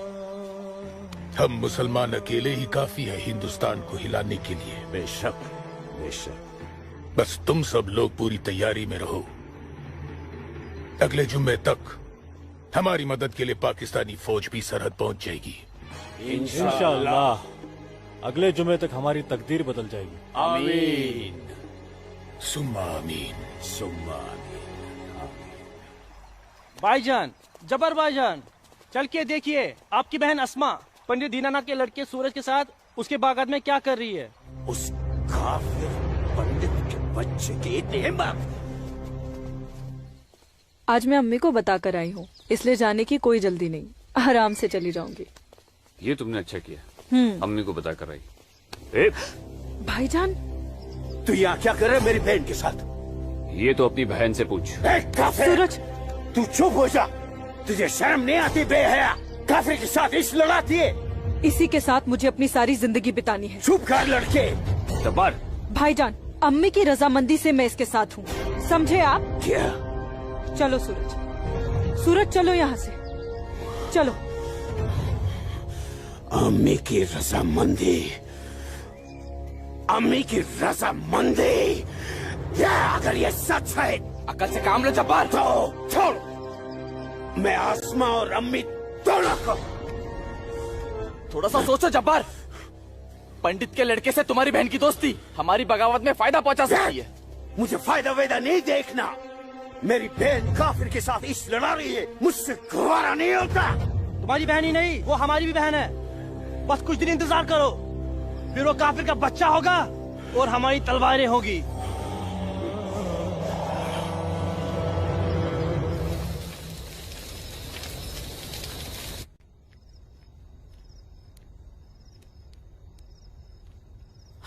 हम मुसलमान अकेले ही काफी है हिंदुस्तान को हिलाने के लिए। बेशक बेशक। बस तुम सब लोग पूरी तैयारी में रहो। अगले जुम्मे तक हमारी मदद के लिए पाकिस्तानी फौज भी सरहद पहुंच जाएगी। इंशाअल्लाह अगले जुमे तक हमारी तकदीर बदल जाएगी। आमीन सुम्मा आमीन सुम्मा आमीन। भाईजान, जबर भाईजान, चल के देखिए आपकी बहन अस्मा पंडित दीनानाथ के लड़के सूरज के साथ उसके बागात में क्या कर रही है। उस काफिर पंडित के बच्चे की इतनी हिम्मत। आज मैं अम्मी को बता कर आई हूँ, इसलिए जाने की कोई जल्दी नहीं, आराम से चली जाऊंगी। ये तुमने अच्छा किया, अम्मी को बता कर आई। भाईजान, तू यहाँ क्या कर रहा है मेरी बहन के साथ? ये तो अपनी बहन से पूछ। सूरज, तू चुप हो जा। तुझे शर्म नहीं आती बेहया? काफिर के साथ इश्क लड़ाती है। इसी के साथ मुझे अपनी सारी जिंदगी बितानी है। चुप कर लड़के। जब्बार। भाईजान, अम्मी की रजामंदी से मैं इसके साथ हूँ, समझे आप? क्या? चलो सूरज, सूरज चलो यहाँ से, चलो। अम्मी की रजामंदी, अम्मी की रजामंदी, या अगर ये सच है, अकल से काम लो जब्बार। तो छोड़, मैं आसमा और अम्मी दोनों को। थोड़ा सा सोचो जब्बार, पंडित के लड़के से तुम्हारी बहन की दोस्ती हमारी बगावत में फायदा पहुंचा सकती है। मुझे फायदा वेदा नहीं देखना। मेरी बहन काफिर के साथ इश्क लड़ा रही है, मुझसे गवारा नहीं होता। तुम्हारी बहन ही नहीं, वो हमारी भी बहन है। बस कुछ दिन इंतजार करो, फिर वो काफिर का बच्चा होगा और हमारी तलवारें होगी।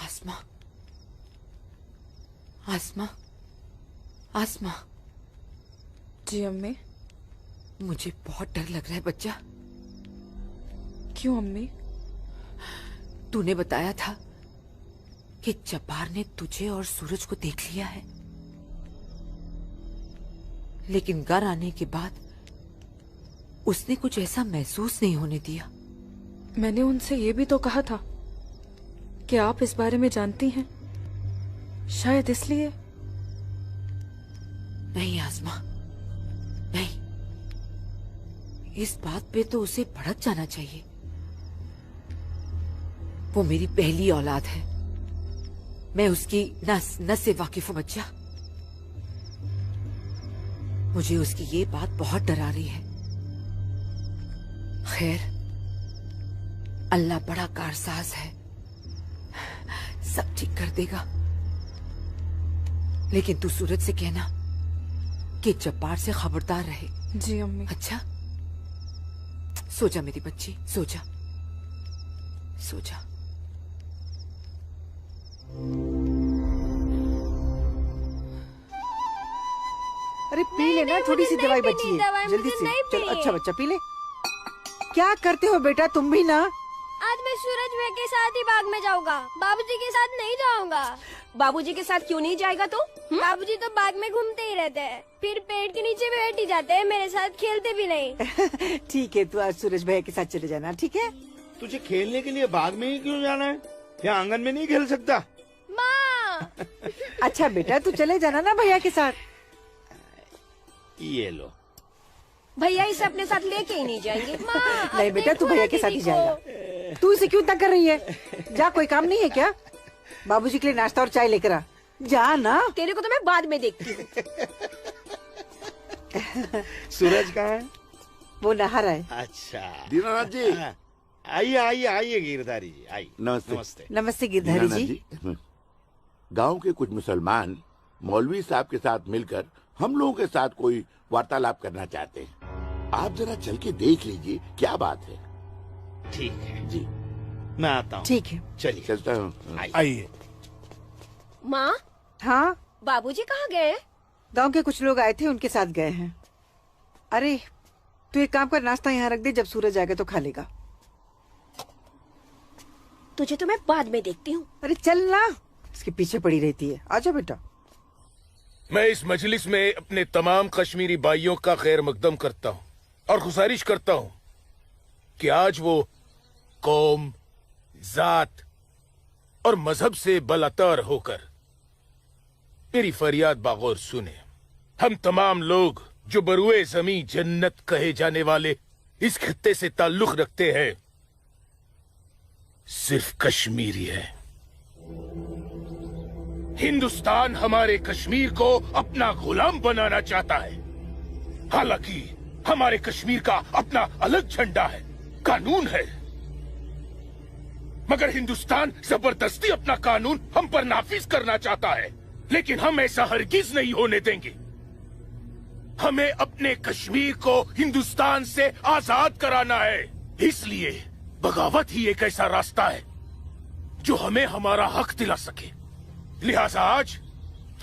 आसमा, आसमा, आसमा। जी अम्मी। मुझे बहुत डर लग रहा है बच्चा। क्यों अम्मी? तूने बताया था कि जब्बार ने तुझे और सूरज को देख लिया है, लेकिन घर आने के बाद उसने कुछ ऐसा महसूस नहीं होने दिया। मैंने उनसे ये भी तो कहा था कि आप इस बारे में जानती हैं, शायद इसलिए। नहीं आसमा, नहीं, इस बात पे तो उसे भड़क जाना चाहिए। वो मेरी पहली औलाद है, मैं उसकी नस नस से वाकिफ हूं बच्चा। मुझे उसकी ये बात बहुत डरा रही है। खैर, अल्लाह बड़ा कारसाज है, सब ठीक कर देगा। लेकिन तू सूरज से कहना कि जब्बार से खबरदार रहे। जी अम्मी। अच्छा, सो जा मेरी बच्ची, सो जा, सो जा। अरे पी लेना, थोड़ी सी दवाई बची है, जल्दी से। चलो अच्छा बच्चा पी ले। क्या करते हो बेटा तुम भी ना? आज मैं सूरज भाई के साथ ही बाग में जाऊंगा, बाबूजी के साथ नहीं जाऊंगा। बाबूजी के साथ क्यों नहीं जाएगा तू? बाबूजी तो बाग में घूमते ही रहते हैं, फिर पेड़ के नीचे बैठ ही जाते हैं, मेरे साथ खेलते भी नहीं। ठीक है, तू आज सूरज भैया के साथ चले जाना, ठीक है? तुझे खेलने के लिए बाग में ही क्यों जाना है? यहाँ आंगन में नहीं खेल सकता? माँ। अच्छा बेटा, तू चले जाना ना भैया के साथ। ये लो। भैया इसे अपने साथ लेके ही नहीं जाएंगे। नहीं बेटा, तू भैया के साथ ही जाएगा। तू इसे क्यों तंग कर रही है? जा, कोई काम नहीं है क्या? बाबूजी के लिए नाश्ता और चाय लेकर आ। जा ना। तेरे को तो मैं बाद में देखती हूँ। सूरज कहाँ है? वो नहा रहा है। अच्छा दीनानाथ जी, आइए आइए आइए गिरधारी जी, आइए। नमस्ते। नमस्ते। नमस्ते गिरधारी जी। गांव के कुछ मुसलमान मौलवी साहब के साथ मिलकर हम लोगों के साथ कोई वार्तालाप करना चाहते हैं। आप जरा चल के देख लीजिए क्या बात है। ठीक है जी, मैं आता हूँ। ठीक है, चलिए चलता हूँ। आइए। माँ। हाँ, बाबूजी कहाँ गए? गांव के कुछ लोग आए थे, उनके साथ गए हैं। अरे तू एक काम कर, नाश्ता यहाँ रख दे, जब सूरज आएगा तो खा लेगा। तुझे तो मैं बाद में देखती हूँ। अरे चल ना, इसके पीछे पड़ी रहती है। आजा बेटा। मैं इस मजलिस में अपने तमाम कश्मीरी भाइयों का खैर मकदम करता हूँ और गुजारिश करता हूँ कि आज वो कौम, जात और मजहब से बलातर होकर मेरी फरियाद बागौर सुने। हम तमाम लोग जो बरुए जमी जन्नत कहे जाने वाले इस खित्ते से ताल्लुक रखते हैं, सिर्फ कश्मीरी है। हिंदुस्तान हमारे कश्मीर को अपना गुलाम बनाना चाहता है। हालांकि हमारे कश्मीर का अपना अलग झंडा है, कानून है, मगर हिंदुस्तान जबरदस्ती अपना कानून हम पर नाफिज करना चाहता है। लेकिन हम ऐसा हरगिज नहीं होने देंगे। हमें अपने कश्मीर को हिंदुस्तान से आजाद कराना है। इसलिए बगावत ही एक ऐसा रास्ता है जो हमें हमारा हक दिला सके। लिहाजा आज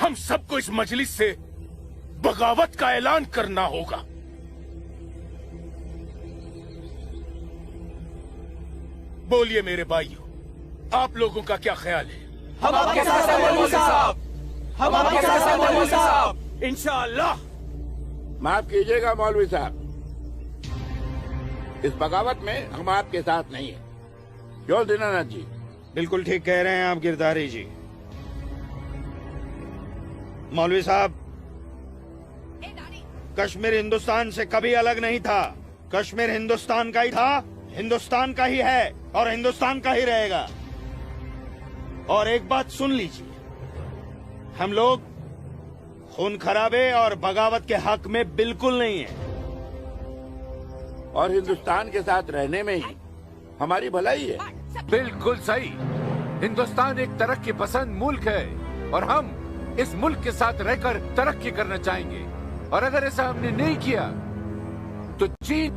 हम सबको इस मजलिस से बगावत का ऐलान करना होगा। बोलिए मेरे भाइयों, आप लोगों का क्या ख्याल है? हम आपके साथ हैं मौलवी साहब, हम आपके साथ हैं मौलवी साहब, इंशाअल्लाह। माफ कीजिएगा मौलवी साहब, इस बगावत में हम आपके साथ नहीं है। क्यों दीनानाथ जी? बिल्कुल ठीक कह रहे हैं आप गिरधारी जी। मौलवी साहब, कश्मीर हिंदुस्तान से कभी अलग नहीं था। कश्मीर हिंदुस्तान का ही था, हिंदुस्तान का ही है और हिंदुस्तान का ही रहेगा। और एक बात सुन लीजिए, हम लोग खून खराबे और बगावत के हक में बिल्कुल नहीं है। और हिंदुस्तान के साथ रहने में ही हमारी भलाई है। बिल्कुल सही। हिंदुस्तान एक तरक्की पसंद मुल्क है और हम इस मुल्क के साथ रहकर तरक्की करना चाहेंगे। और अगर ऐसा हमने नहीं किया तो चीन,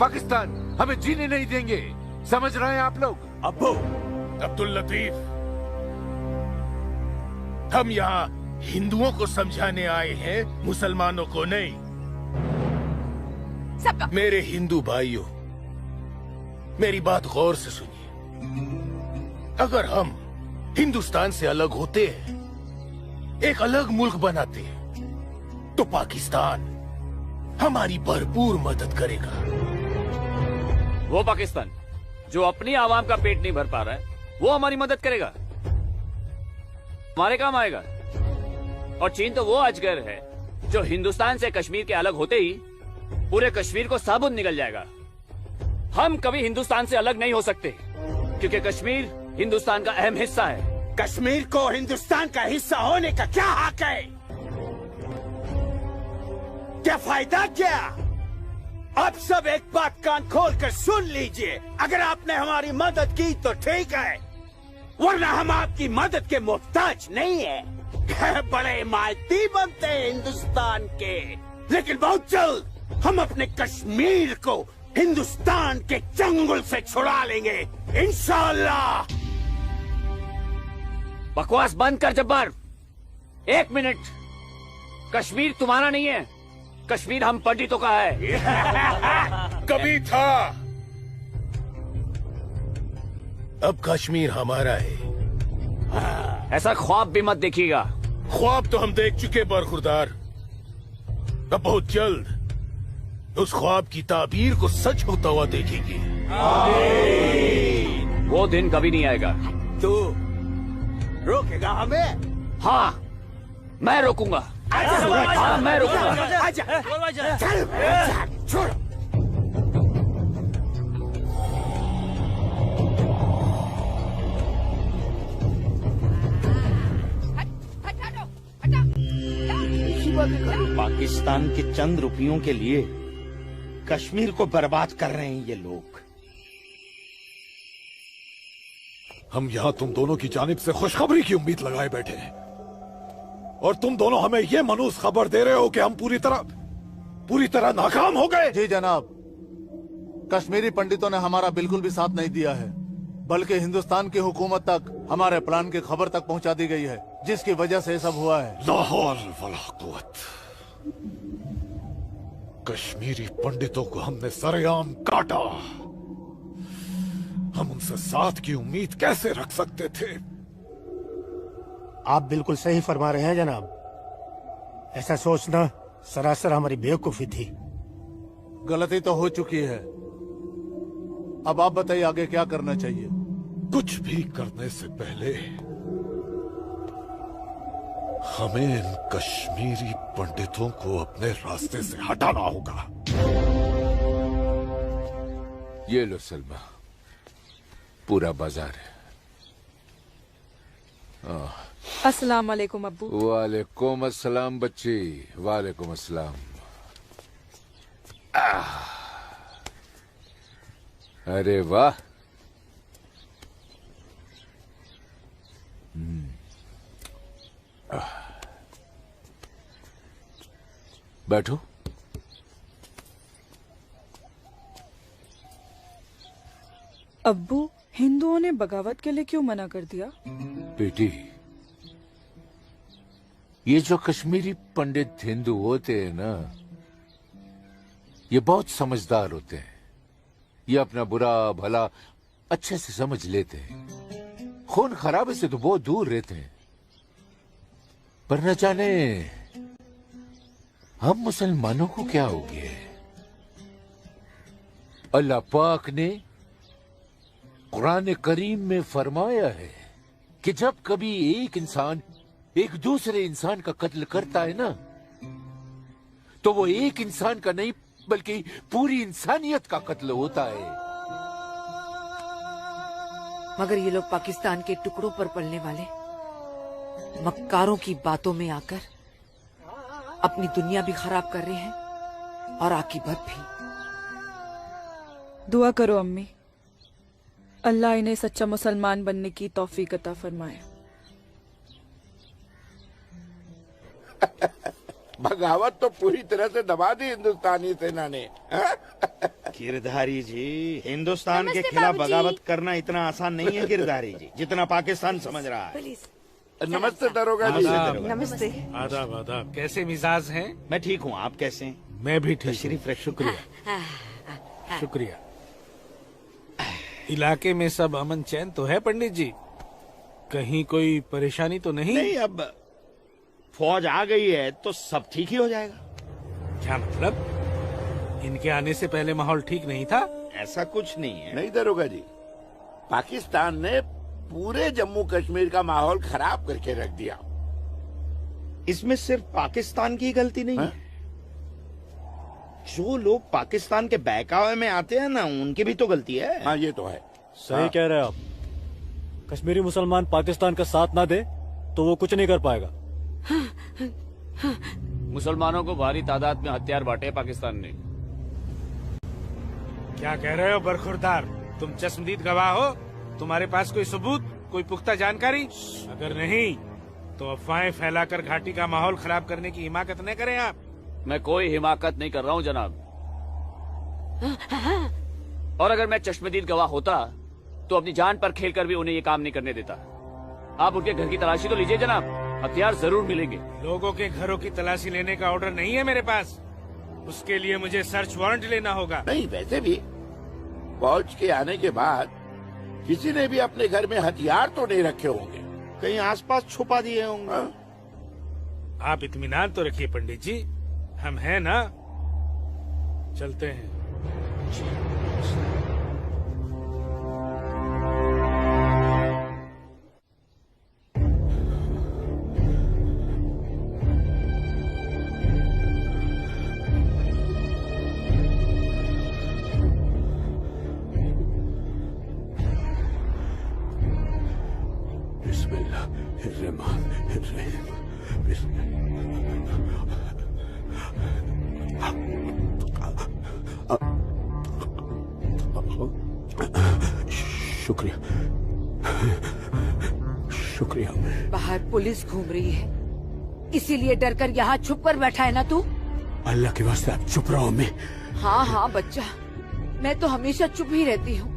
पाकिस्तान हमें जीने नहीं देंगे। समझ रहे हैं आप लोग? अब्बू अब्दुल लतीफ, हम यहाँ हिंदुओं को समझाने आए हैं, मुसलमानों को नहीं। मेरे हिंदू भाइयों, मेरी बात गौर से सुनिए। अगर हम हिंदुस्तान से अलग होते हैं, एक अलग मुल्क बनाते हैं, तो पाकिस्तान हमारी भरपूर मदद करेगा। वो पाकिस्तान जो अपनी आवाम का पेट नहीं भर पा रहा है, वो हमारी मदद करेगा, हमारे काम आएगा। और चीन तो वो अजगर है जो हिंदुस्तान से कश्मीर के अलग होते ही पूरे कश्मीर को साबुत निकल जाएगा। हम कभी हिंदुस्तान से अलग नहीं हो सकते क्योंकि कश्मीर हिंदुस्तान का अहम हिस्सा है। कश्मीर को हिंदुस्तान का हिस्सा होने का क्या हक है? क्या फायदा क्या? आप सब एक बात कान खोल कर सुन लीजिए। अगर आपने हमारी मदद की तो ठीक है, वरना हम आपकी मदद के मोहताज नहीं है। बड़े हिमायती बनते हैं हिंदुस्तान के, लेकिन बहुत जल्द हम अपने कश्मीर को हिंदुस्तान के चंगुल से छुड़ा लेंगे, इंशाअल्लाह। बकवास बंद कर जब्बार। एक मिनट, कश्मीर तुम्हारा नहीं है, कश्मीर हम पंडितों का है। कभी था, अब कश्मीर हमारा है। ऐसा ख्वाब भी मत देखिएगा। ख्वाब तो हम देख चुके बरखुरदार। अब बहुत जल्द उस ख्वाब की ताबीर को सच होता हुआ देखेंगे। वो दिन कभी नहीं आएगा। तू रोकेगा हमें? हाँ, मैं रोकूंगा। हाँ, मैं रोकूंगा। आजा, चल, छोड़। पाकिस्तान के चंद रुपयों के लिए कश्मीर को बर्बाद कर रहे हैं ये लोग। हम यहाँ तुम दोनों की जानिब से खुशखबरी की उम्मीद लगाए बैठे हैं और तुम दोनों हमें ये मनूस खबर दे रहे हो कि हम पूरी तरह नाकाम हो गए। जी जनाब, कश्मीरी पंडितों ने हमारा बिल्कुल भी साथ नहीं दिया है, बल्कि हिंदुस्तान की हुकूमत तक हमारे प्लान की खबर तक पहुंचा दी गई है, जिसकी वजह से ये सब हुआ है। ला हौल वला कुव्वत। कश्मीरी पंडितों को हमने सरेआम काटा। हम उनसे साथ की उम्मीद कैसे रख सकते थे? आप बिल्कुल सही फरमा रहे हैं जनाब। ऐसा सोचना सरासर हमारी बेवकूफी थी। गलती तो हो चुकी है, अब आप बताइए आगे क्या करना चाहिए। कुछ भी करने से पहले हमें इन कश्मीरी पंडितों को अपने रास्ते से हटाना होगा। ये लो सलमा, पूरा बाजार है। अस्सलाम वालेकुम अब्बू। वालेकुम अस्सलाम बच्ची, वालेकुम अस्सलाम। अरे वाह, बैठो। अब्बू, हिंदुओं ने बगावत के लिए क्यों मना कर दिया? बेटी, ये जो कश्मीरी पंडित हिंदू होते हैं ना, ये बहुत समझदार होते हैं। ये अपना बुरा भला अच्छे से समझ लेते हैं। खून खराबे से तो बहुत दूर रहते हैं। पर न जाने हम मुसलमानों को क्या हो गया है। अल्लाह पाक ने कुरान करीम में फरमाया है कि जब कभी एक इंसान एक दूसरे इंसान का कत्ल करता है ना, तो वो एक इंसान का नहीं बल्कि पूरी इंसानियत का कत्ल होता है। मगर ये लोग पाकिस्तान के टुकड़ों पर पलने वाले मक्कारों की बातों में आकर अपनी दुनिया भी खराब कर रहे हैं और आकीबत भी। दुआ करो अम्मी, अल्लाह इन्हें सच्चा मुसलमान बनने की तौफीक अता फरमाए। बगावत तो पूरी तरह से दबा दी हिंदुस्तानी सेना ने। गिरधारी जी, हिंदुस्तान के खिलाफ बगावत करना इतना आसान नहीं है गिरधारी जी, जितना पाकिस्तान समझ रहा है। नमस्ते दरोगा जी। नमस्ते। आदाब आदाब। कैसे मिजाज हैं? मैं ठीक हूँ, आप कैसे हैं? मैं भी ठीक। तशरीफ रखिए। शुक्रिया शुक्रिया। इलाके में सब अमन चैन तो है पंडित जी? कहीं कोई परेशानी तो नहीं? नहीं, अब फौज आ गई है तो सब ठीक ही हो जाएगा। क्या मतलब? इनके आने से पहले माहौल ठीक नहीं था? ऐसा कुछ नहीं है। नहीं दरोगा जी, पाकिस्तान ने पूरे जम्मू कश्मीर का माहौल खराब करके रख दिया। इसमें सिर्फ पाकिस्तान की गलती नहीं है। जो लोग पाकिस्तान के बहकावे में आते हैं ना, उनकी भी तो गलती है। हाँ, ये तो है। सही कह रहे हैं आप। कश्मीरी मुसलमान पाकिस्तान का साथ ना दे तो वो कुछ नहीं कर पाएगा। मुसलमानों को भारी तादाद में हथियार बांटे पाकिस्तान ने। क्या कह रहे हो बरखुरदार? तुम चश्मदीद गवाह हो? तुम्हारे पास कोई सबूत, कोई पुख्ता जानकारी? अगर नहीं तो अफवाहें फैलाकर घाटी का माहौल खराब करने की हिमाकत न करें आप। मैं कोई हिमाकत नहीं कर रहा हूँ जनाब। और अगर मैं चश्मदीद गवाह होता तो अपनी जान पर खेलकर भी उन्हें ये काम नहीं करने देता। आप उनके घर की तलाशी तो लीजिए जनाब, हथियार जरूर मिलेंगे। लोगों के घरों की तलाशी लेने का ऑर्डर नहीं है मेरे पास। उसके लिए मुझे सर्च वारंट लेना होगा। नहीं, वैसे भी फौज के आने के बाद किसी ने भी अपने घर में हथियार तो नहीं रखे होंगे, कहीं आसपास छुपा दिए होंगे। आप इत्मीनान तो रखिए पंडित जी, हम हैं ना। चलते हैं। शुक्रिया शुक्रिया। बाहर पुलिस घूम रही है, इसीलिए डर कर यहाँ छुप कर बैठा है ना तू? अल्लाह के वास्ते आप चुप रहो। मैं हाँ हाँ बच्चा, मैं तो हमेशा चुप ही रहती हूँ।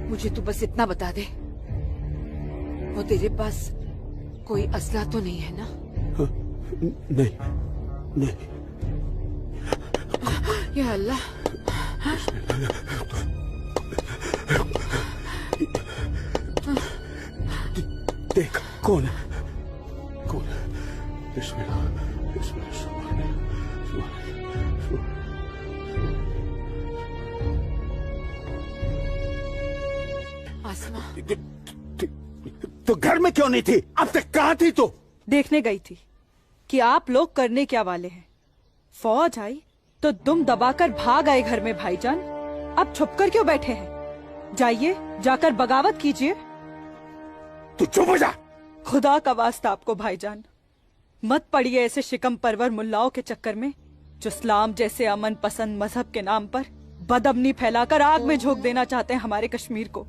मुझे तू बस इतना बता दे, वो तेरे पास कोई असला तो नहीं है ना? नहीं नहीं। या अल्लाह। देख कौन है, कौन है? बिस्मिल्लाह बिस्मिल्लाह। आसमा, तो घर में क्यों नहीं थी? अब तक कहाँ थी तू? देखने गई थी कि आप लोग करने क्या वाले हैं। फौज आई तो दुम दबाकर भाग आए घर में भाईजान। अब छुपकर क्यों बैठे हैं? जाइए, जाकर बगावत कीजिए। तू चुप हो जा। खुदा का वास्ता आपको भाईजान, मत पड़िए ऐसे शिकम परवर मुल्लाओं के चक्कर में, जो इस्लाम जैसे अमन पसंद मजहब के नाम पर बदअमनी फैलाकर आग में झोंक देना चाहते हैं हमारे कश्मीर को।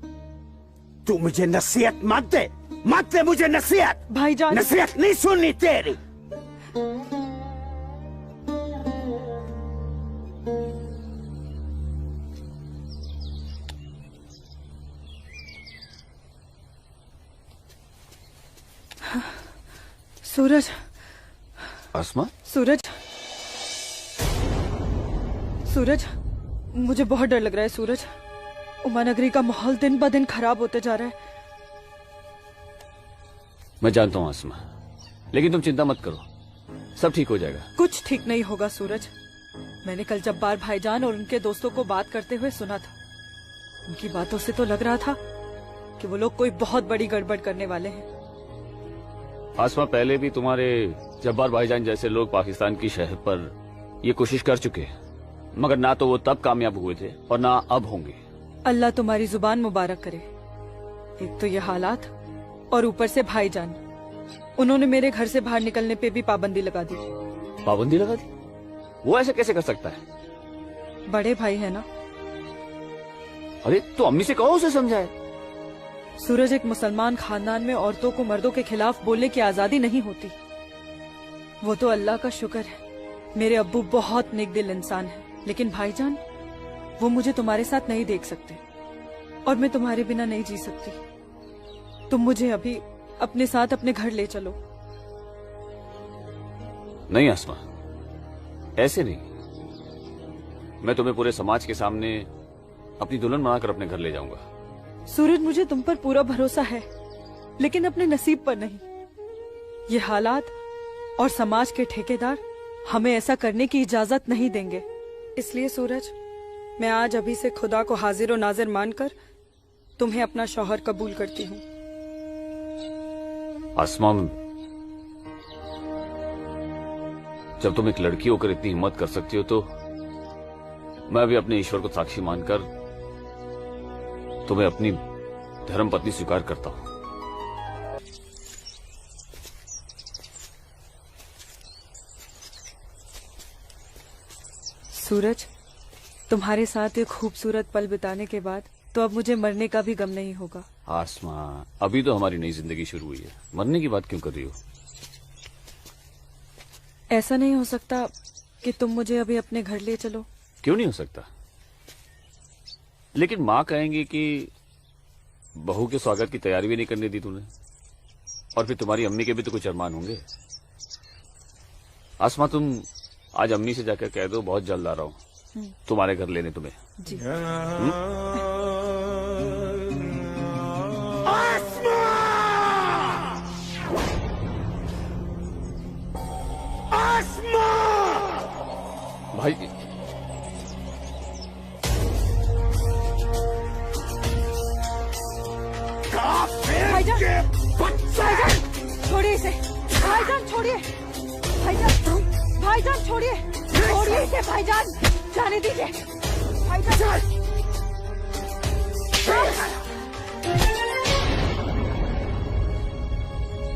तू मुझे नसीहत मत दे, मत दे मुझे नसीहत। भाईजान, नसीहत नहीं सुननी तेरी। सूरज, आसमा, सूरज, सूरज, मुझे बहुत डर लग रहा है सूरज। उमानगरी का माहौल दिन ब दिन खराब होते जा रहा है। मैं जानता हूँ आसमा, लेकिन तुम चिंता मत करो, सब ठीक हो जाएगा। कुछ ठीक नहीं होगा सूरज। मैंने कल जब्बार भाईजान और उनके दोस्तों को बात करते हुए सुना था। उनकी बातों से तो लग रहा था कि वो लोग कोई बहुत बड़ी गड़बड़ करने वाले हैं। आसमा, पहले भी तुम्हारे जब्बार भाईजान जैसे लोग पाकिस्तान की शहर पर ये कोशिश कर चुके हैं, मगर ना तो वो तब कामयाब हुए थे और ना अब होंगे। अल्लाह तुम्हारी जुबान मुबारक करे। एक तो ये हालात और ऊपर से भाईजान, उन्होंने मेरे घर से बाहर निकलने पे भी पाबंदी लगा दी। पाबंदी लगा दी? वो ऐसे कैसे कर सकता है? बड़े भाई है ना। अरे तो अम्मी से कहो, उसे समझाए। सूरज, एक मुसलमान खानदान में औरतों को मर्दों के खिलाफ बोलने की आजादी नहीं होती। वो तो अल्लाह का शुक्र है, मेरे अब्बू बहुत नेक दिल इंसान है, लेकिन भाईजान वो मुझे तुम्हारे साथ नहीं देख सकते और मैं तुम्हारे बिना नहीं जी सकती। तुम मुझे अभी अपने साथ अपने घर ले चलो। नहीं आसमा, ऐसे नहीं। मैं तुम्हें पूरे समाज के सामने अपनी दुल्हन बनाकर अपने घर ले जाऊंगा। सूरज, मुझे तुम पर पूरा भरोसा है, लेकिन अपने नसीब पर नहीं। ये हालात और समाज के ठेकेदार हमें ऐसा करने की इजाजत नहीं देंगे। इसलिए सूरज, मैं आज अभी से खुदा को हाजिर और नाजिर मानकर तुम्हें अपना शौहर कबूल करती हूँ। आसमा, जब तुम एक लड़की होकर इतनी हिम्मत कर सकती हो, तो मैं भी अपने ईश्वर को साक्षी मानकर तुम्हें अपनी धर्म पत्नी स्वीकार करता हूं। सूरज, तुम्हारे साथ एक खूबसूरत पल बिताने के बाद तो अब मुझे मरने का भी गम नहीं होगा। आसमा, अभी तो हमारी नई जिंदगी शुरू हुई है, मरने की बात क्यों कर रही हो? ऐसा नहीं हो सकता कि तुम मुझे अभी अपने घर ले चलो? क्यों नहीं हो सकता? लेकिन माँ कहेंगी कि बहू के स्वागत की तैयारी भी नहीं करने दी तूने, और फिर तुम्हारी अम्मी के भी तो कुछ अरमान होंगे। आसमा, तुम आज अम्मी से जाकर कह दो बहुत जल्द आ रहा हूँ तुम्हारे घर लेने तुम्हें। जी। भाई, भाईजान, छोड़िए इसे। भाईजान छोड़िए, भाईजान छोड़िए, छोड़िए इसे भाईजान, जाने दीजिए भाईजान।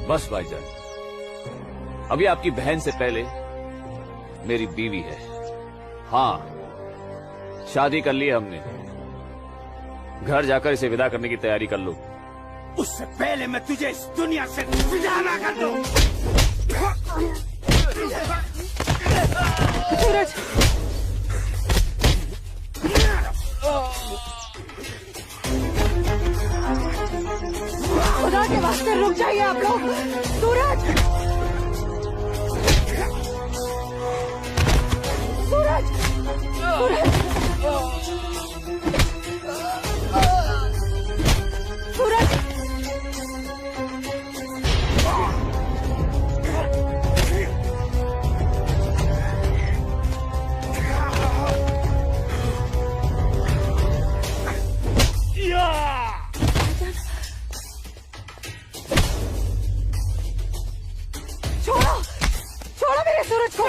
बस भाईजान, अभी आपकी बहन से पहले मेरी बीवी है। हाँ, शादी कर ली है हमने। घर जाकर इसे विदा करने की तैयारी कर लो। उससे पहले मैं तुझे इस दुनिया से विदा ना कर दूं। सूरज, खुदा के वास्ते रुक जाइए आप लोग। सूरज, सूरज, सूरज, सूरज, छोड़ो, छोड़ो मेरे सूरज को।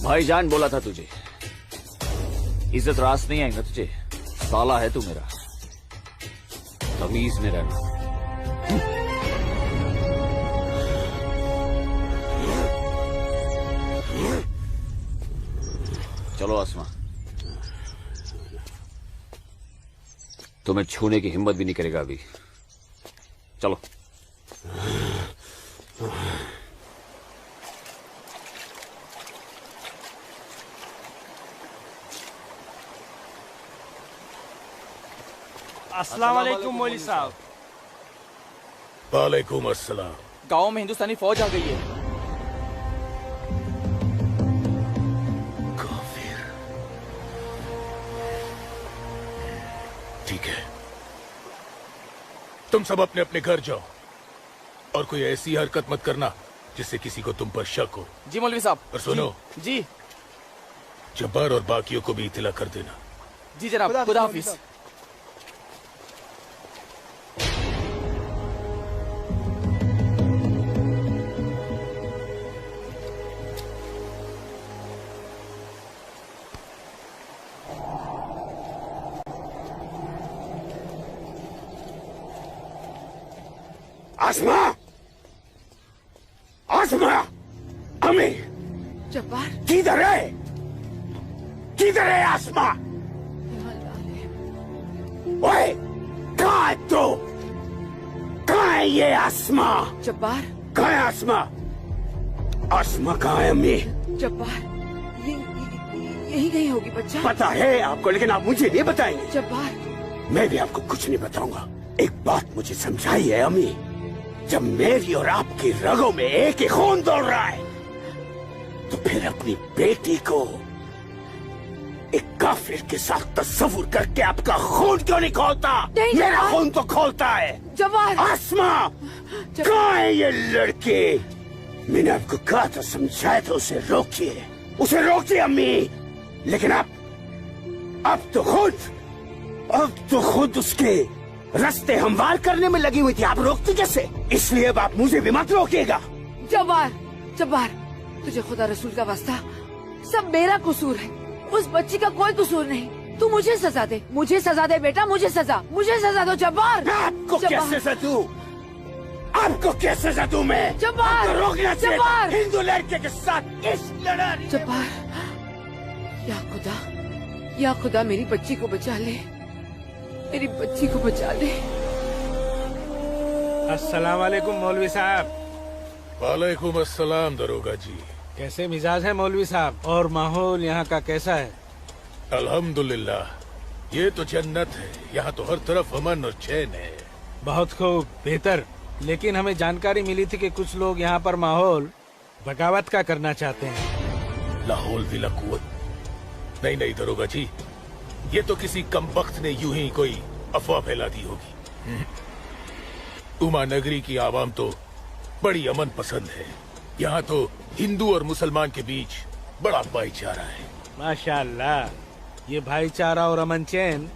भाईजान बोला था तुझे, इज्जत रास नहीं आएगा तुझे। साला है तू मेरा, तमीज में रहना। चलो आसमा, तुम्हें छूने की हिम्मत भी नहीं करेगा अभी। चलो। अस्सलाम वालेकुम मौलवी साहब। वालेकुम अस्सलाम। गांव में हिंदुस्तानी फौज आ गई है। ठीक है, तुम सब अपने अपने घर जाओ और कोई ऐसी हरकत मत करना जिससे किसी को तुम पर शक हो। जी मौलवी साहब। और सुनो जी जब्बार और बाकियों को भी इत्तला कर देना। जी जनाब, खुदा हाफिज। आसमा, आसमा, अम्मी, जब्बार, किधर है? किधर है आसमा? ओए, कहाँ है तू? कहाँ है ये आसमा? जब्बार, कहाँ है आसमा? आसमा कहाँ है अम्मी? जब्बार, यही गई होगी बच्चा। पता है आपको, लेकिन आप मुझे नहीं बताएंगे। जब्बार, मैं भी आपको कुछ नहीं बताऊंगा। एक बात मुझे समझाई है अम्मी, जब मेरी और आपकी रगों में एक ही खून दौड़ रहा है तो फिर अपनी बेटी को एक काफिर के साथ तस्वुर करके आपका खून क्यों नहीं खोलता? मेरा खून तो खोलता है। जवान, आसमा, कहाँ है ये लड़की? मैंने आपको कहा था, समझाया था, उसे रोकिए, उसे रोकिए अम्मी। लेकिन अब तो खुद उसके रास्ते हमवार करने में लगी हुई थी। आप रोकती कैसे? इसलिए अब आप मुझे भी मत रोकिएगा। जब्बार, जब्बार, तुझे खुदा रसूल का वास्ता, सब मेरा कसूर है, उस बच्ची का कोई कसूर नहीं। तू मुझे सजा दे, मुझे सजा दे बेटा, मुझे सजा दो जब्बार। आपको क्या सजा दूं? आपको क्या सजा दूं मैं? जब्बार, आपको रोकना चाहिए जब्बार, हिंदू लड़के के साथ इस लड़ाई। जब्बार, या खुदा मेरी बच्ची को बचा ले, मेरी बच्ची को बचा ले। अस्सलाम वालेकुम मौलवी साहब। वालेकुम अस्सलाम दरोगा जी। कैसे मिजाज है मौलवी साहब, और माहौल यहाँ का कैसा है? अल्हम्दुलिल्लाह, ये तो जन्नत है। यहाँ तो हर तरफ अमन और चैन है। बहुत खूब, बेहतर। लेकिन हमें जानकारी मिली थी कि कुछ लोग यहाँ पर माहौल बगावत का करना चाहते हैं। लाहौल विला कुव्वत। नहीं दरोगा जी, ये तो किसी कमबख्त ने यूं ही कोई अफवाह फैला दी होगी। उमा नगरी की आवाम तो बड़ी अमन पसंद है। यहाँ तो हिंदू और मुसलमान के बीच बड़ा भाईचारा है। माशाअल्लाह, ये भाईचारा और अमन चैन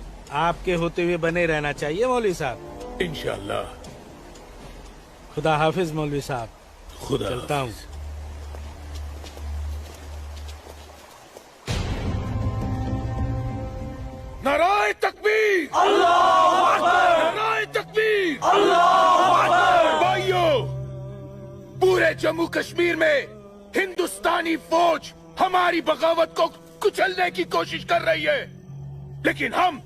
आपके होते हुए बने रहना चाहिए मौलवी साहब। इंशाअल्लाह। खुदा हाफिज मौलवी साहब। खुदा चलता हूँ। नाराए तकबीर, अल्लाहू अकबर, नाराए तकबीर, अल्लाहू अकबर। भाइयों, पूरे जम्मू कश्मीर में हिंदुस्तानी फौज हमारी बगावत को कुचलने की कोशिश कर रही है, लेकिन हम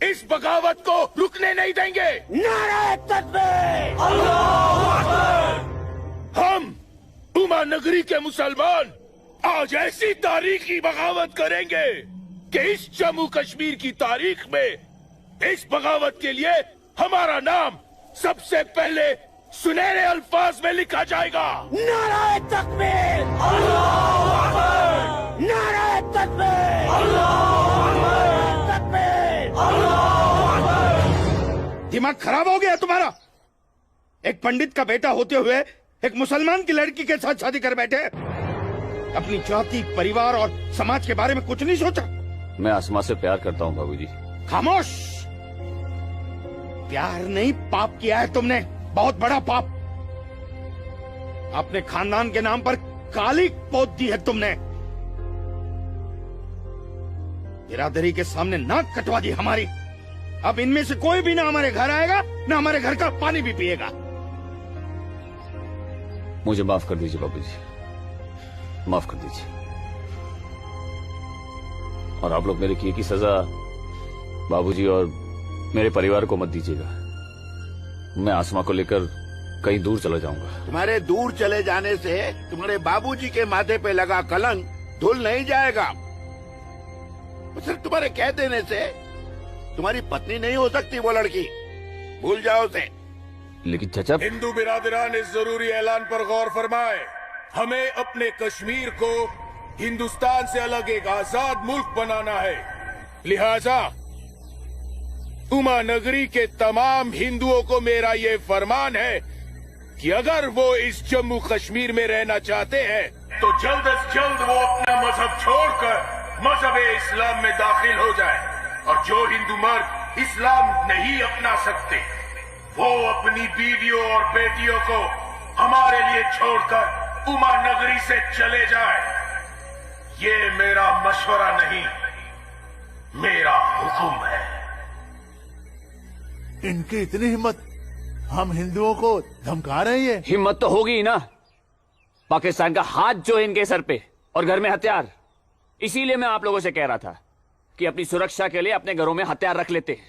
इस बगावत को रुकने नहीं देंगे। नाराए तकबीर, अल्लाहू अकबर। हम उमा नगरी के मुसलमान आज ऐसी तारीखी बगावत करेंगे कि इस जम्मू कश्मीर की तारीख में इस बगावत के लिए हमारा नाम सबसे पहले सुनहरे अल्फाज में लिखा जाएगा। नाराए तकबीर, अल्लाहू अकबर, नाराए तकबीर, अल्लाहू अकबर, तकबीर, अल्लाहू अकबर। दिमाग खराब हो गया तुम्हारा? एक पंडित का बेटा होते हुए एक मुसलमान की लड़की के साथ शादी कर बैठे। अपनी जाति, परिवार और समाज के बारे में कुछ नहीं सोचा? मैं आसमा से प्यार करता हूँ बाबूजी। खामोश। प्यार नहीं, पाप किया है तुमने, बहुत बड़ा पाप। अपने खानदान के नाम पर काली पोत दी है तुमने। बिरादरी के सामने नाक कटवा दी हमारी। अब इनमें से कोई भी ना हमारे घर आएगा, ना हमारे घर का पानी भी पिएगा। मुझे माफ कर दीजिए बाबूजी, माफ कर दीजिए। और आप लोग मेरे किए की सजा बाबूजी और मेरे परिवार को मत दीजिएगा। मैं आसमा को लेकर कहीं दूर चला जाऊंगा। तुम्हारे दूर चले जाने से तुम्हारे बाबूजी के माथे पे लगा कलंक धुल नहीं जाएगा। सिर्फ तुम्हारे कह देने से तुम्हारी पत्नी नहीं हो सकती वो लड़की, भूल जाओ उसे। लेकिन चचा, हिंदू बिरादरान इस जरूरी ऐलान पर गौर फरमाए। हमें अपने कश्मीर को हिंदुस्तान से अलग एक आजाद मुल्क बनाना है। लिहाजा उमा नगरी के तमाम हिंदुओं को मेरा ये फरमान है कि अगर वो इस जम्मू कश्मीर में रहना चाहते हैं तो जल्द से जल्द वो अपना मजहब छोड़कर मजहब इस्लाम में दाखिल हो जाए। और जो हिंदू मर्द इस्लाम नहीं अपना सकते वो अपनी बीवियों और बेटियों को हमारे लिए छोड़कर उमा नगरी से चले जाए। ये मेरा मशवरा नहीं, मेरा हुक्म है। इनकी इतनी हिम्मत, हम हिंदुओं को धमका रहे हैं। ये हिम्मत तो होगी ही ना। पाकिस्तान का हाथ जो है इनके सर पे और घर में हथियार। इसीलिए मैं आप लोगों से कह रहा था कि अपनी सुरक्षा के लिए अपने घरों में हथियार रख लेते हैं,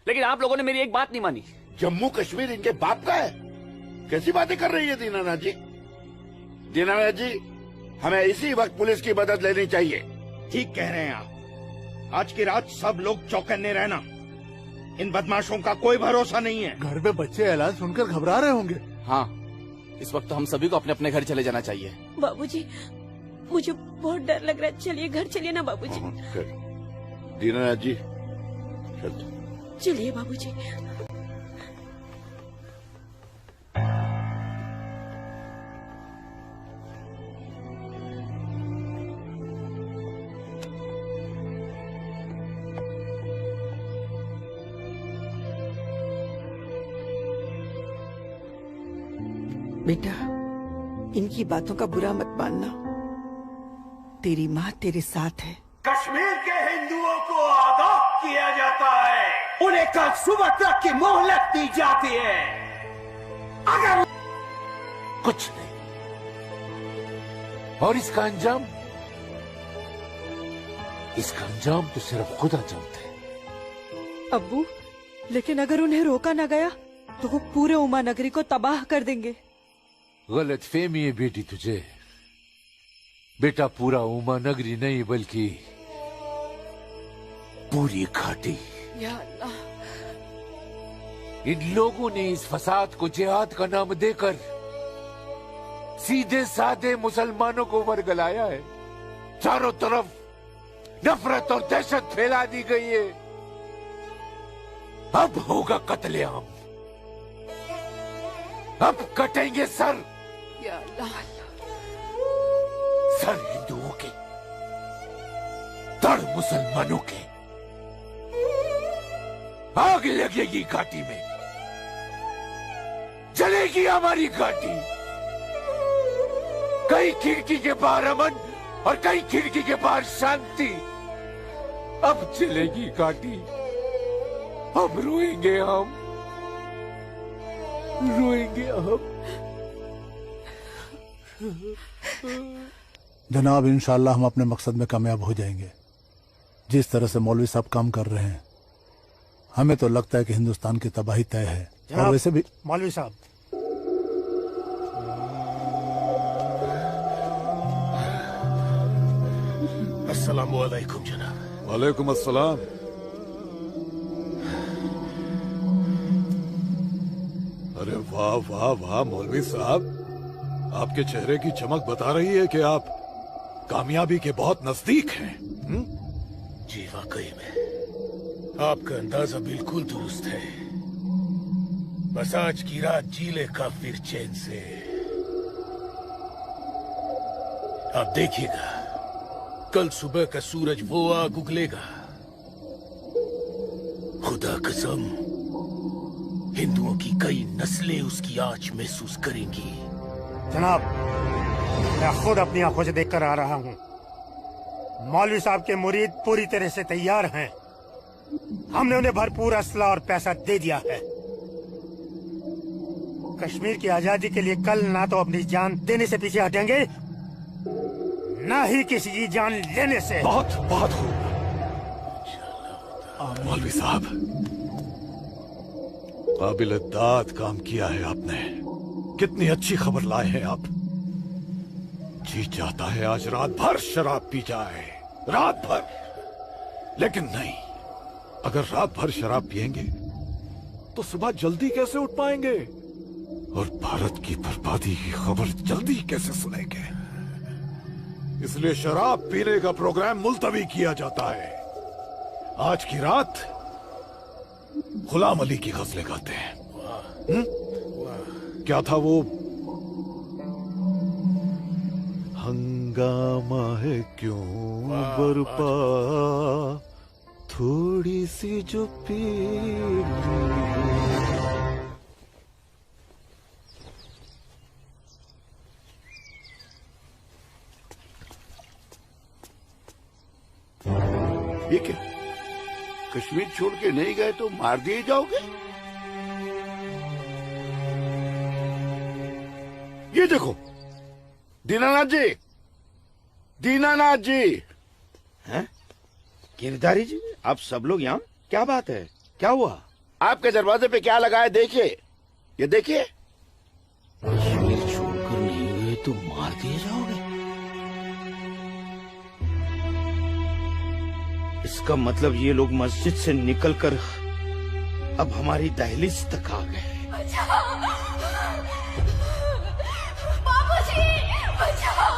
लेकिन आप लोगों ने मेरी एक बात नहीं मानी। जम्मू कश्मीर इनके बाप का है? कैसी बातें कर रही है दीनानाथ जी? दीनानाथ जी, हमें इसी वक्त पुलिस की मदद लेनी चाहिए। ठीक कह रहे हैं आप। आज की रात सब लोग चौकन्ने रहना। इन बदमाशों का कोई भरोसा नहीं है। घर में बच्चे ऐलान सुनकर घबरा रहे होंगे। हाँ, इस वक्त हम सभी को अपने अपने घर चले जाना चाहिए। बाबूजी, मुझे बहुत डर लग रहा है। चलिए घर चलिए ना बाबूजी। दीनानाथ जी, चलिए बाबूजी। बेटा, इनकी बातों का बुरा मत मानना। तेरी माँ तेरे साथ है। कश्मीर के हिंदुओं को आगाह किया जाता है। उन्हें कल सुबह तक की मोहलत दी जाती है। अगर कुछ नहीं, और इसका अंजाम तो सिर्फ खुदा जानते हैं। अब्बू, लेकिन अगर उन्हें रोका न गया तो वो पूरे उमा नगरी को तबाह कर देंगे। गलत फहमी है बेटी तुझे। बेटा, पूरा उमा नगरी नहीं बल्कि पूरी घाटी। या अल्लाह, इन लोगों ने इस फसाद को जिहाद का नाम देकर सीधे साधे मुसलमानों को वर्गलाया है। चारों तरफ नफरत और दहशत फैला दी गई है। अब होगा कत्लेआम, अब कटेंगे सर। या अल्लाह, सर हिंदुओं के, धड़ मुसलमानों के। आग लगेगी घाटी में, जलेगी हमारी घाटी। कई खिड़की के बाहर अमन और कई खिड़की के बाहर शांति। अब जलेगी घाटी, अब रोएंगे हम, रोएंगे हम। जनाब, इंशाल्लाह हम अपने मकसद में कामयाब हो जाएंगे। जिस तरह से मौलवी साहब काम कर रहे हैं, हमें तो लगता है कि हिंदुस्तान की तबाही तय है। और वैसे भी मौलवी साहब, अस्सलामु अलैकुम जनाब। वालेकुम अस्सलाम। अरे वाह वाह वाह मौलवी साहब, आपके चेहरे की चमक बता रही है कि आप कामयाबी के बहुत नजदीक हैं। जी वाकई में आपका अंदाजा बिल्कुल दुरुस्त है। बस आज की रात जी ले काफिर चैन से। आप देखिएगा, कल सुबह का सूरज वो आग उगलेगा। खुदा कसम, हिंदुओं की कई नस्लें उसकी आंच महसूस करेंगी। जनाब, मैं खुद अपनी आंखों से देखकर आ रहा हूँ। मौलवी साहब के मुरीद पूरी तरह से तैयार हैं। हमने उन्हें भरपूर असला और पैसा दे दिया है। कश्मीर की आजादी के लिए कल ना तो अपनी जान देने से पीछे हटेंगे, ना ही किसी की जान लेने से। बहुत बहुत खूब मौलवी साहब, काबिल दाद काम किया है आपने। कितनी अच्छी खबर लाए हैं आप। जी चाहता है आज रात भर शराब पी जाए, रात भर। लेकिन नहीं, अगर रात भर शराब पिएंगे तो सुबह जल्दी कैसे उठ पाएंगे और भारत की बर्बादी की खबर जल्दी कैसे सुनेंगे। इसलिए शराब पीने का प्रोग्राम मुलतवी किया जाता है। आज की रात गुलाम अली की गजलें गाते हैं। क्या था वो? हंगामा है क्यों बरपा, थोड़ी सी जो पीर। ये क्या? कश्मीर छोड़ के नहीं गए तो मार दिए जाओगे? ये देखो, दीनानाथ जी, दीनानाथ जी। हैं? गिरधारी जी, आप सब लोग यहाँ? क्या बात है? क्या हुआ? आपके दरवाजे पे क्या लगा है देखिए, ये देखिए। कश्मीर छोड़कर नहीं गए तो मार दिए जाओगे? इसका मतलब ये लोग मस्जिद से निकलकर अब हमारी दहलीज तक आ गए। बाबूजी, बचाओ!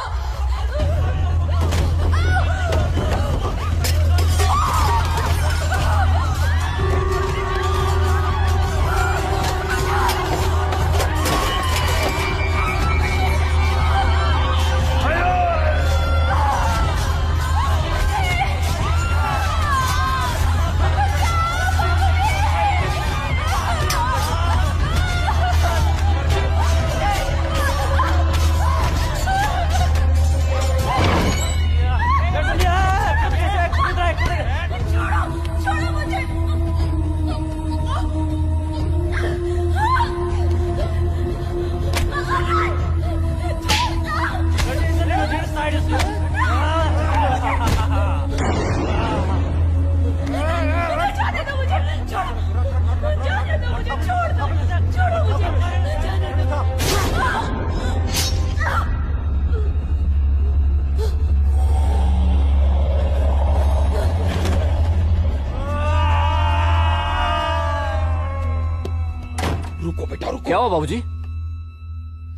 क्या हुआ बाबूजी?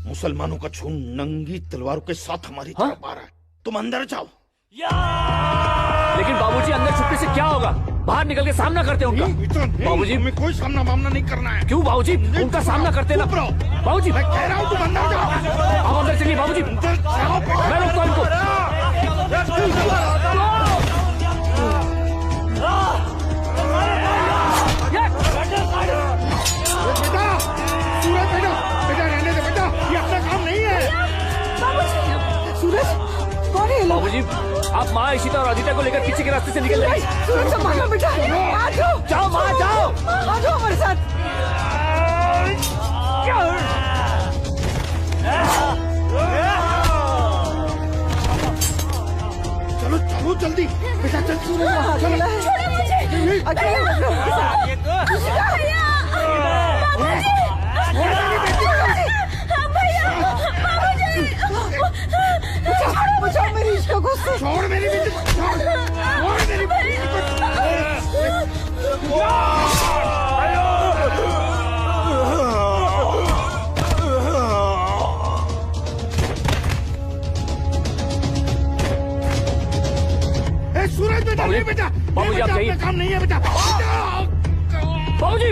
मुसलमानों का खून नंगी तलवारों के साथ हमारी तरफ आ रहा है। तुम अंदर जाओ। लेकिन बाबूजी अंदर छुपने से क्या होगा? बाहर निकल के सामना करते हैं उनका। बाबूजी हमें कोई सामना मामला नहीं करना है। क्यों बाबूजी? उनका सामना करते ना। बाबूजी मैं कह रहा हूँ तुम अंदर जाओ। आप अंदर चलिए बाबूजी। मैं रोकता हूँ इनको। बेटा रहने दे बेटा, ये अपना काम नहीं है। सूरज, कौन है? बाबूजी, आप माँ इशिता और आदित्य को लेकर पीछे के रास्ते से निकल जाइए। सूरज संभालो बेटा, आ जाओ। जाओ माँ, जाओ। आ जाओ हमारे साथ। चलो चलो जल्दी बेटा, चल। अकेला है, अकेला बचाओ मेरी इश्क को। छोड़ मेरी बेटी को, छोड़ मेरी बेटी सूरज बेटा, नहीं बेटा, बाबूजी आप जाइए। काम नहीं है बेटा। बाबूजी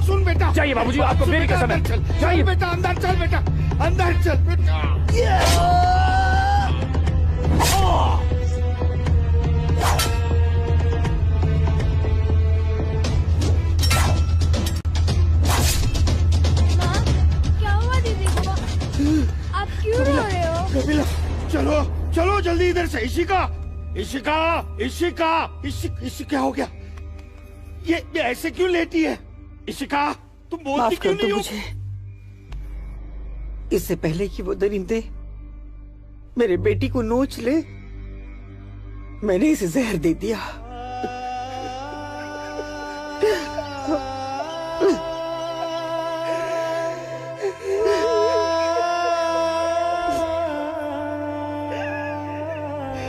सुन बेटा, जाइए बाबूजी, आपको मेरी कसम है। जाइए बेटा, अंदर चल बेटा, अंदर चल बेटा। क्या हुआ दीदी को? आप क्यों रो रहे हो? कपिला, चलो चलो जल्दी इधर से। इशिका, इशिका, इशिका, क्या हो गया? ये ऐसे क्यों लेटी है? इशिका, तुम बोलती क्यों नहीं हो? मुझे इससे पहले कि वो दरिंदे मेरे बेटी को नोच ले, मैंने इसे जहर दे दिया।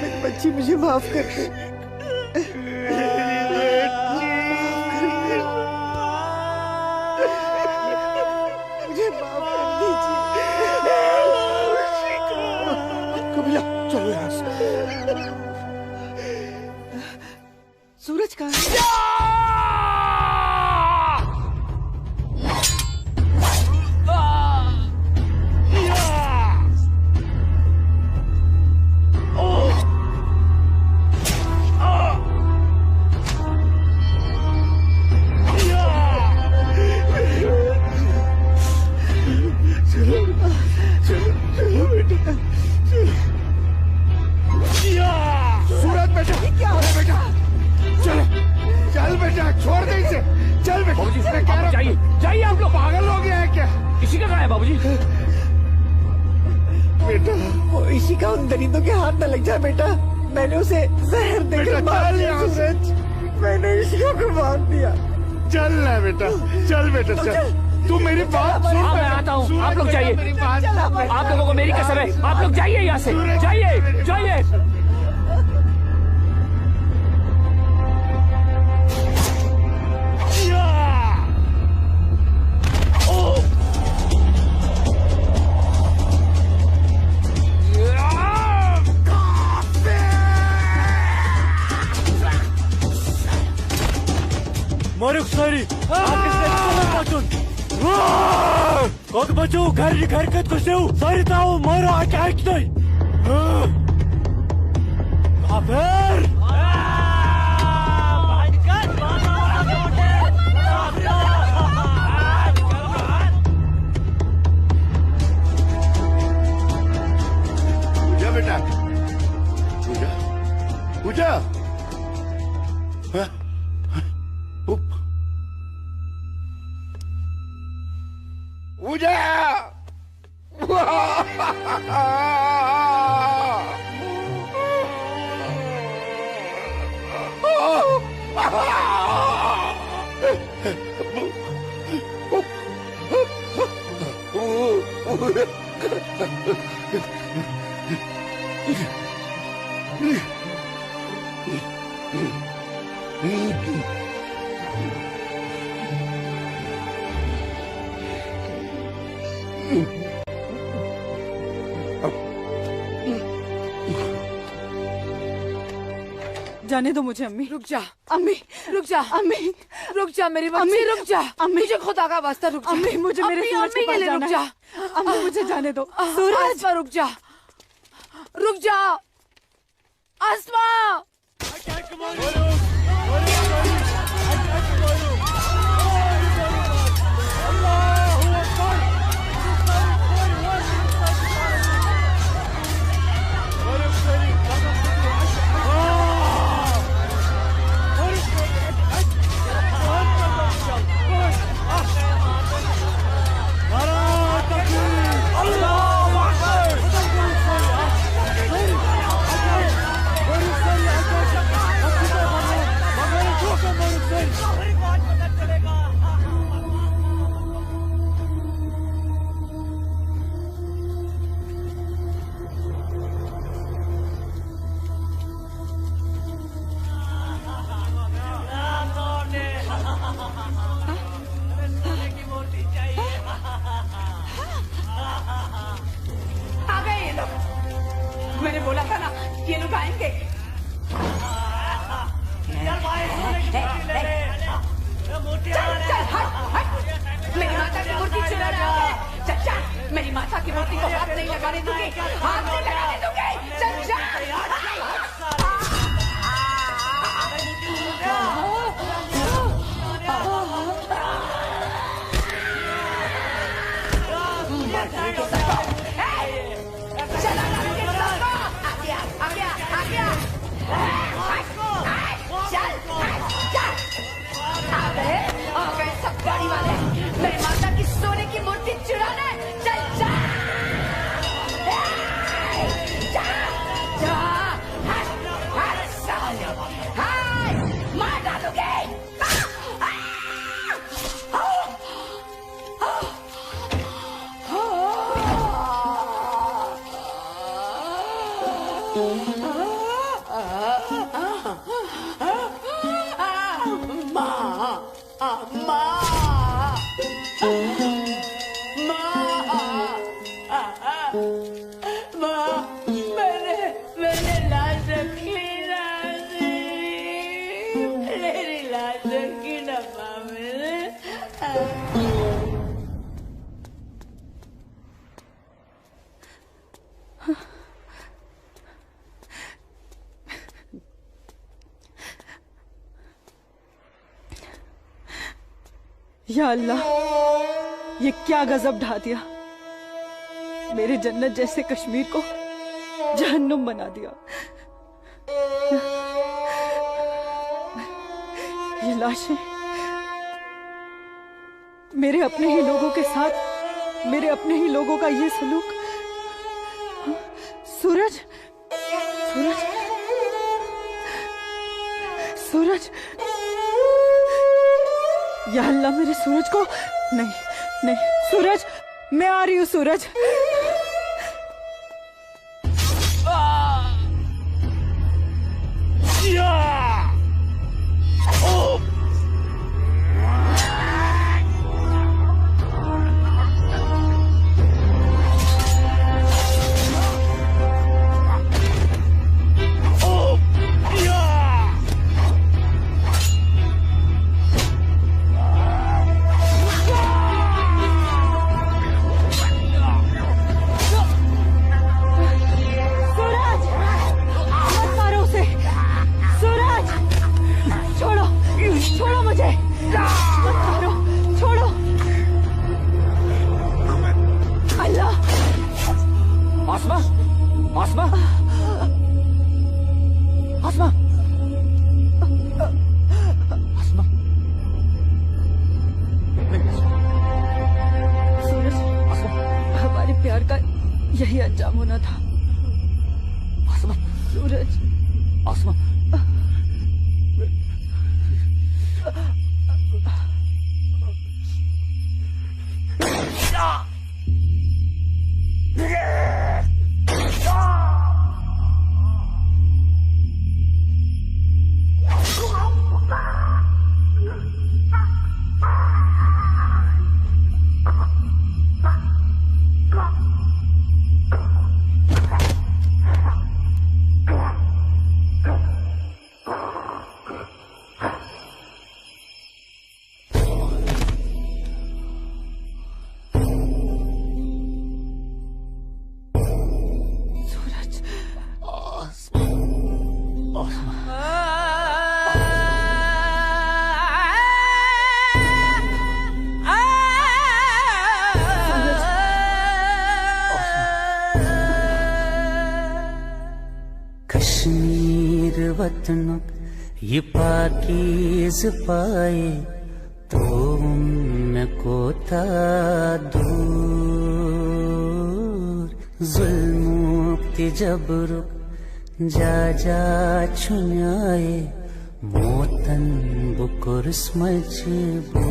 मेरी बच्ची, मुझे माफ कर दे। चलो यहाँ से। सूरज कहाँ है? सूरज बेटा, क्या है बेटा? चल चल बेटा, छोड़ दे इसे। चल बेटा। बाबूजी, मैं कह रहा हूं, जाइए जाइए। आप लोग पागल हो गए हैं क्या? इसी का कहा है बाबूजी? बेटा वो इसी का उन दरिंदों के हाथ न लग जाए बेटा। मैंने उसे जहर देकर मार दिया। सूरज, मैंने इश्क को मार दिया। चल ना बेटा, चल बेटा, चल। तू मेरी बात सुन। हाँ, मैं आता हूँ। आप लोग जाइए। आप लोगों को मेरी कसम है। आप लोग जाइए यहाँ से। जाइए जाइए। Moruk sari, kok baju घर हरकत को सेव सारी ताऊ मारा अटैक नहीं काफिर पूजा बेटा, पूजा पूजा पूजा जाने दो मुझे अम्मी। रुक जा अम्मी, रुक जा अम्मी, रुक जा मेरी बच्ची, अम्मी, रुक जा अम्मी, मुझे खुदा का वास्ता रुक जा अम्मी, मुझे मेरे सूरज के पास जाना रुक जा है। अम्मी मुझे जाने दो। सूरज आसमा रुक जा, रुक जा आसमा। आ गए ये लोग, मैंने बोला था ना ये लोग आएंगे। चल चल हट हट, मेरी माता की मूर्ति चुरा रहा है। चल चल, मेरी माता की मूर्ति को हाथ नहीं लगाने दूंगी, हाथ नहीं लगाने दूंगी। चल चल सब गाड़ी वाले मेरी माता की सोने की मूर्ति चुराने। चल जा मार डालोगे। या अल्लाह, ये क्या गजब ढा दिया। मेरे जन्नत जैसे कश्मीर को जहन्नुम बना दिया। ये लाशें मेरे अपने ही लोगों के साथ, मेरे अपने ही लोगों का ये सलूक। सूरज, सूरज, सूरज, या अल्लाह मेरे सूरज को। नहीं नहीं सूरज, मैं आ रही हूँ सूरज। यही अंजाम होना था। सूरज, कश्मीर वतन ये पाकीज़ पाए तो उनको था दूर जुल्म के जबर जा जा छुनाए मोतन बुकुर्स मजबूर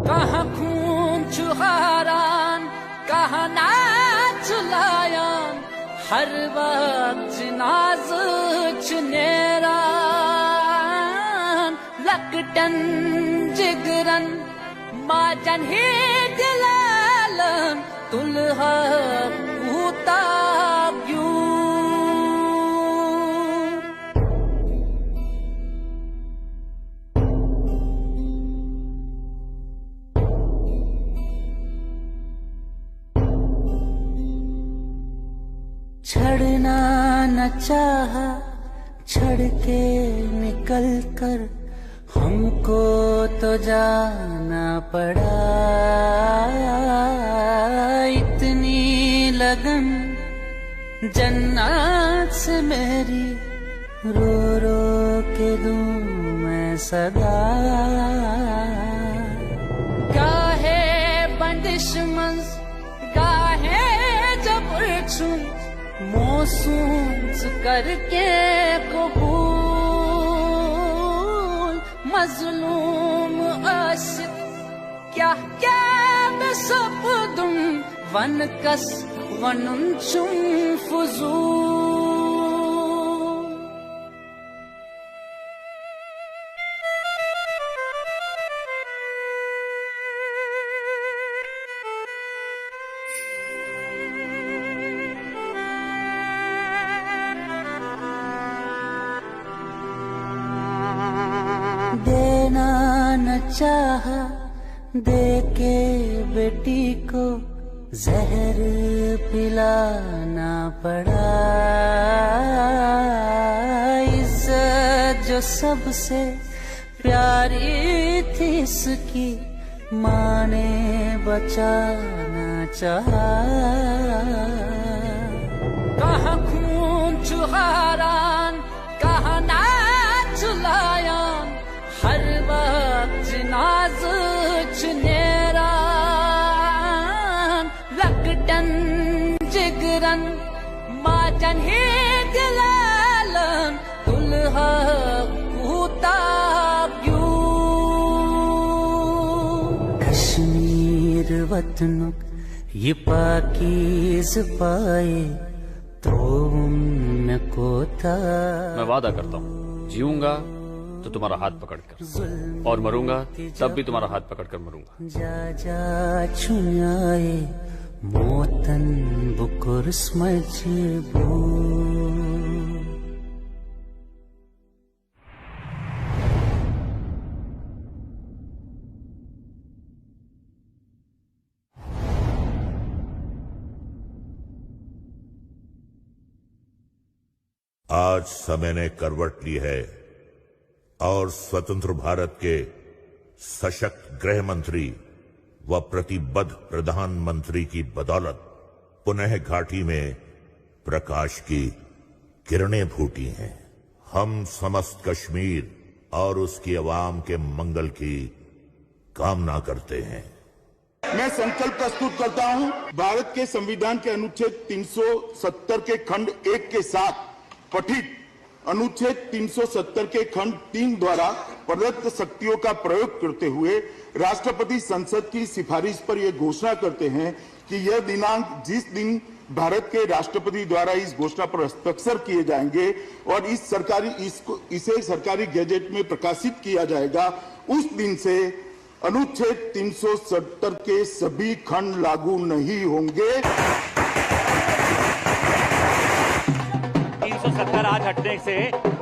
कहाँ खून चुहारान कहाँ नाच लायान हर वक्त नाज चुनेरान लकटन जिगरन माजन ही दिलालन तुलहा ऊता छड़ना न चाहा छड़ के निकल कर हमको तो जाना पड़ा इतनी लगन जन्नत से मेरी रो रो के दूं मैं सदा गाहे बंदिश मंज गाहे जबर छुन मौसूम करके कबूल मजलूम आशिक क्या क्या बेसब्दुम वन कस वनुन चुम फुजूल देना न चाहा दे के बेटी को जहर पिलाना पड़ा, इज्जत जो सबसे प्यारी थी इसकी माँ ने बचाना चाहा। कहाँ खून चुहारान, कहाँ नाच लायान, हर वक्त नाज चुनेरान, लकटन जिगरन माचन ही दिलालन, दुल्हा कूता क्यों। कश्मीर वतनुक ये पाकीज़ पाए तो उनको था। मैं वादा करता हूँ, जीऊंगा तो तुम्हारा हाथ पकड़कर, और मरूंगा तब भी तुम्हारा हाथ पकड़कर मरूंगा। जा जा छुन्याए मोतन बुकुर मजबूर। आज समय ने करवट ली है और स्वतंत्र भारत के सशक्त गृह मंत्री व प्रतिबद्ध प्रधानमंत्री की बदौलत पुनः घाटी में प्रकाश की किरणें फूटी हैं। हम समस्त कश्मीर और उसकी आवाम के मंगल की कामना करते हैं। मैं संकल्प प्रस्तुत करता हूं, भारत के संविधान के अनुच्छेद 370 के खंड 1 के साथ पठित अनुच्छेद 370 के खंड 3 द्वारा प्रदत्त शक्तियों का प्रयोग करते हुए राष्ट्रपति संसद की सिफारिश पर यह घोषणा करते हैं कि यह दिनांक जिस दिन भारत के राष्ट्रपति द्वारा इस घोषणा पर हस्ताक्षर किए जाएंगे और इसे सरकारी गैजेट में प्रकाशित किया जाएगा, उस दिन से अनुच्छेद 370 के सभी खंड लागू नहीं होंगे। 370 आज हटने से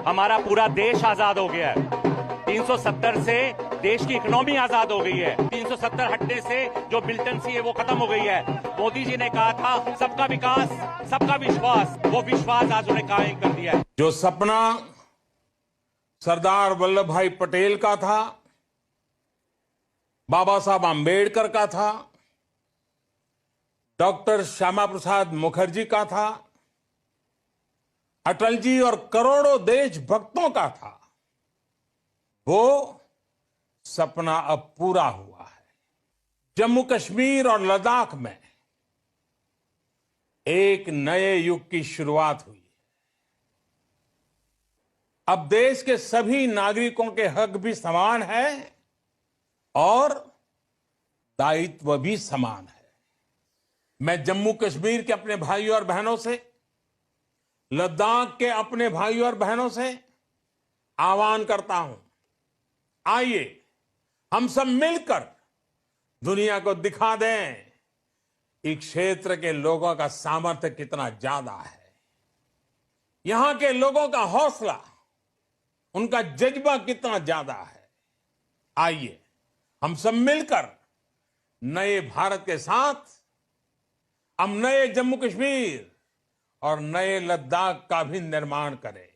हमारा पूरा देश आजाद हो गया है। 370 से देश की इकोनॉमी आजाद हो गई है। 370 हटने से जो मिलिटेंसी है वो खत्म हो गई है। मोदी जी ने कहा था सबका विकास, सबका विश्वास, वो विश्वास आज उन्हें कायम कर दिया है। जो सपना सरदार वल्लभ भाई पटेल का था, बाबा साहब आम्बेडकर का था, डॉक्टर श्यामा प्रसाद मुखर्जी का था, अटल जी और करोड़ों देशभक्तों का था, वो सपना अब पूरा हुआ है। जम्मू कश्मीर और लद्दाख में एक नए युग की शुरुआत हुई। अब देश के सभी नागरिकों के हक भी समान है और दायित्व भी समान है। मैं जम्मू कश्मीर के अपने भाइयों और बहनों से, लद्दाख के अपने भाइयों और बहनों से आह्वान करता हूं, आइए हम सब मिलकर दुनिया को दिखा दें इस क्षेत्र के लोगों का सामर्थ्य कितना ज्यादा है। यहां के लोगों का हौसला, उनका जज्बा कितना ज्यादा है। आइए हम सब मिलकर नए भारत के साथ हम नए जम्मू कश्मीर और नए लद्दाख का भी निर्माण करें।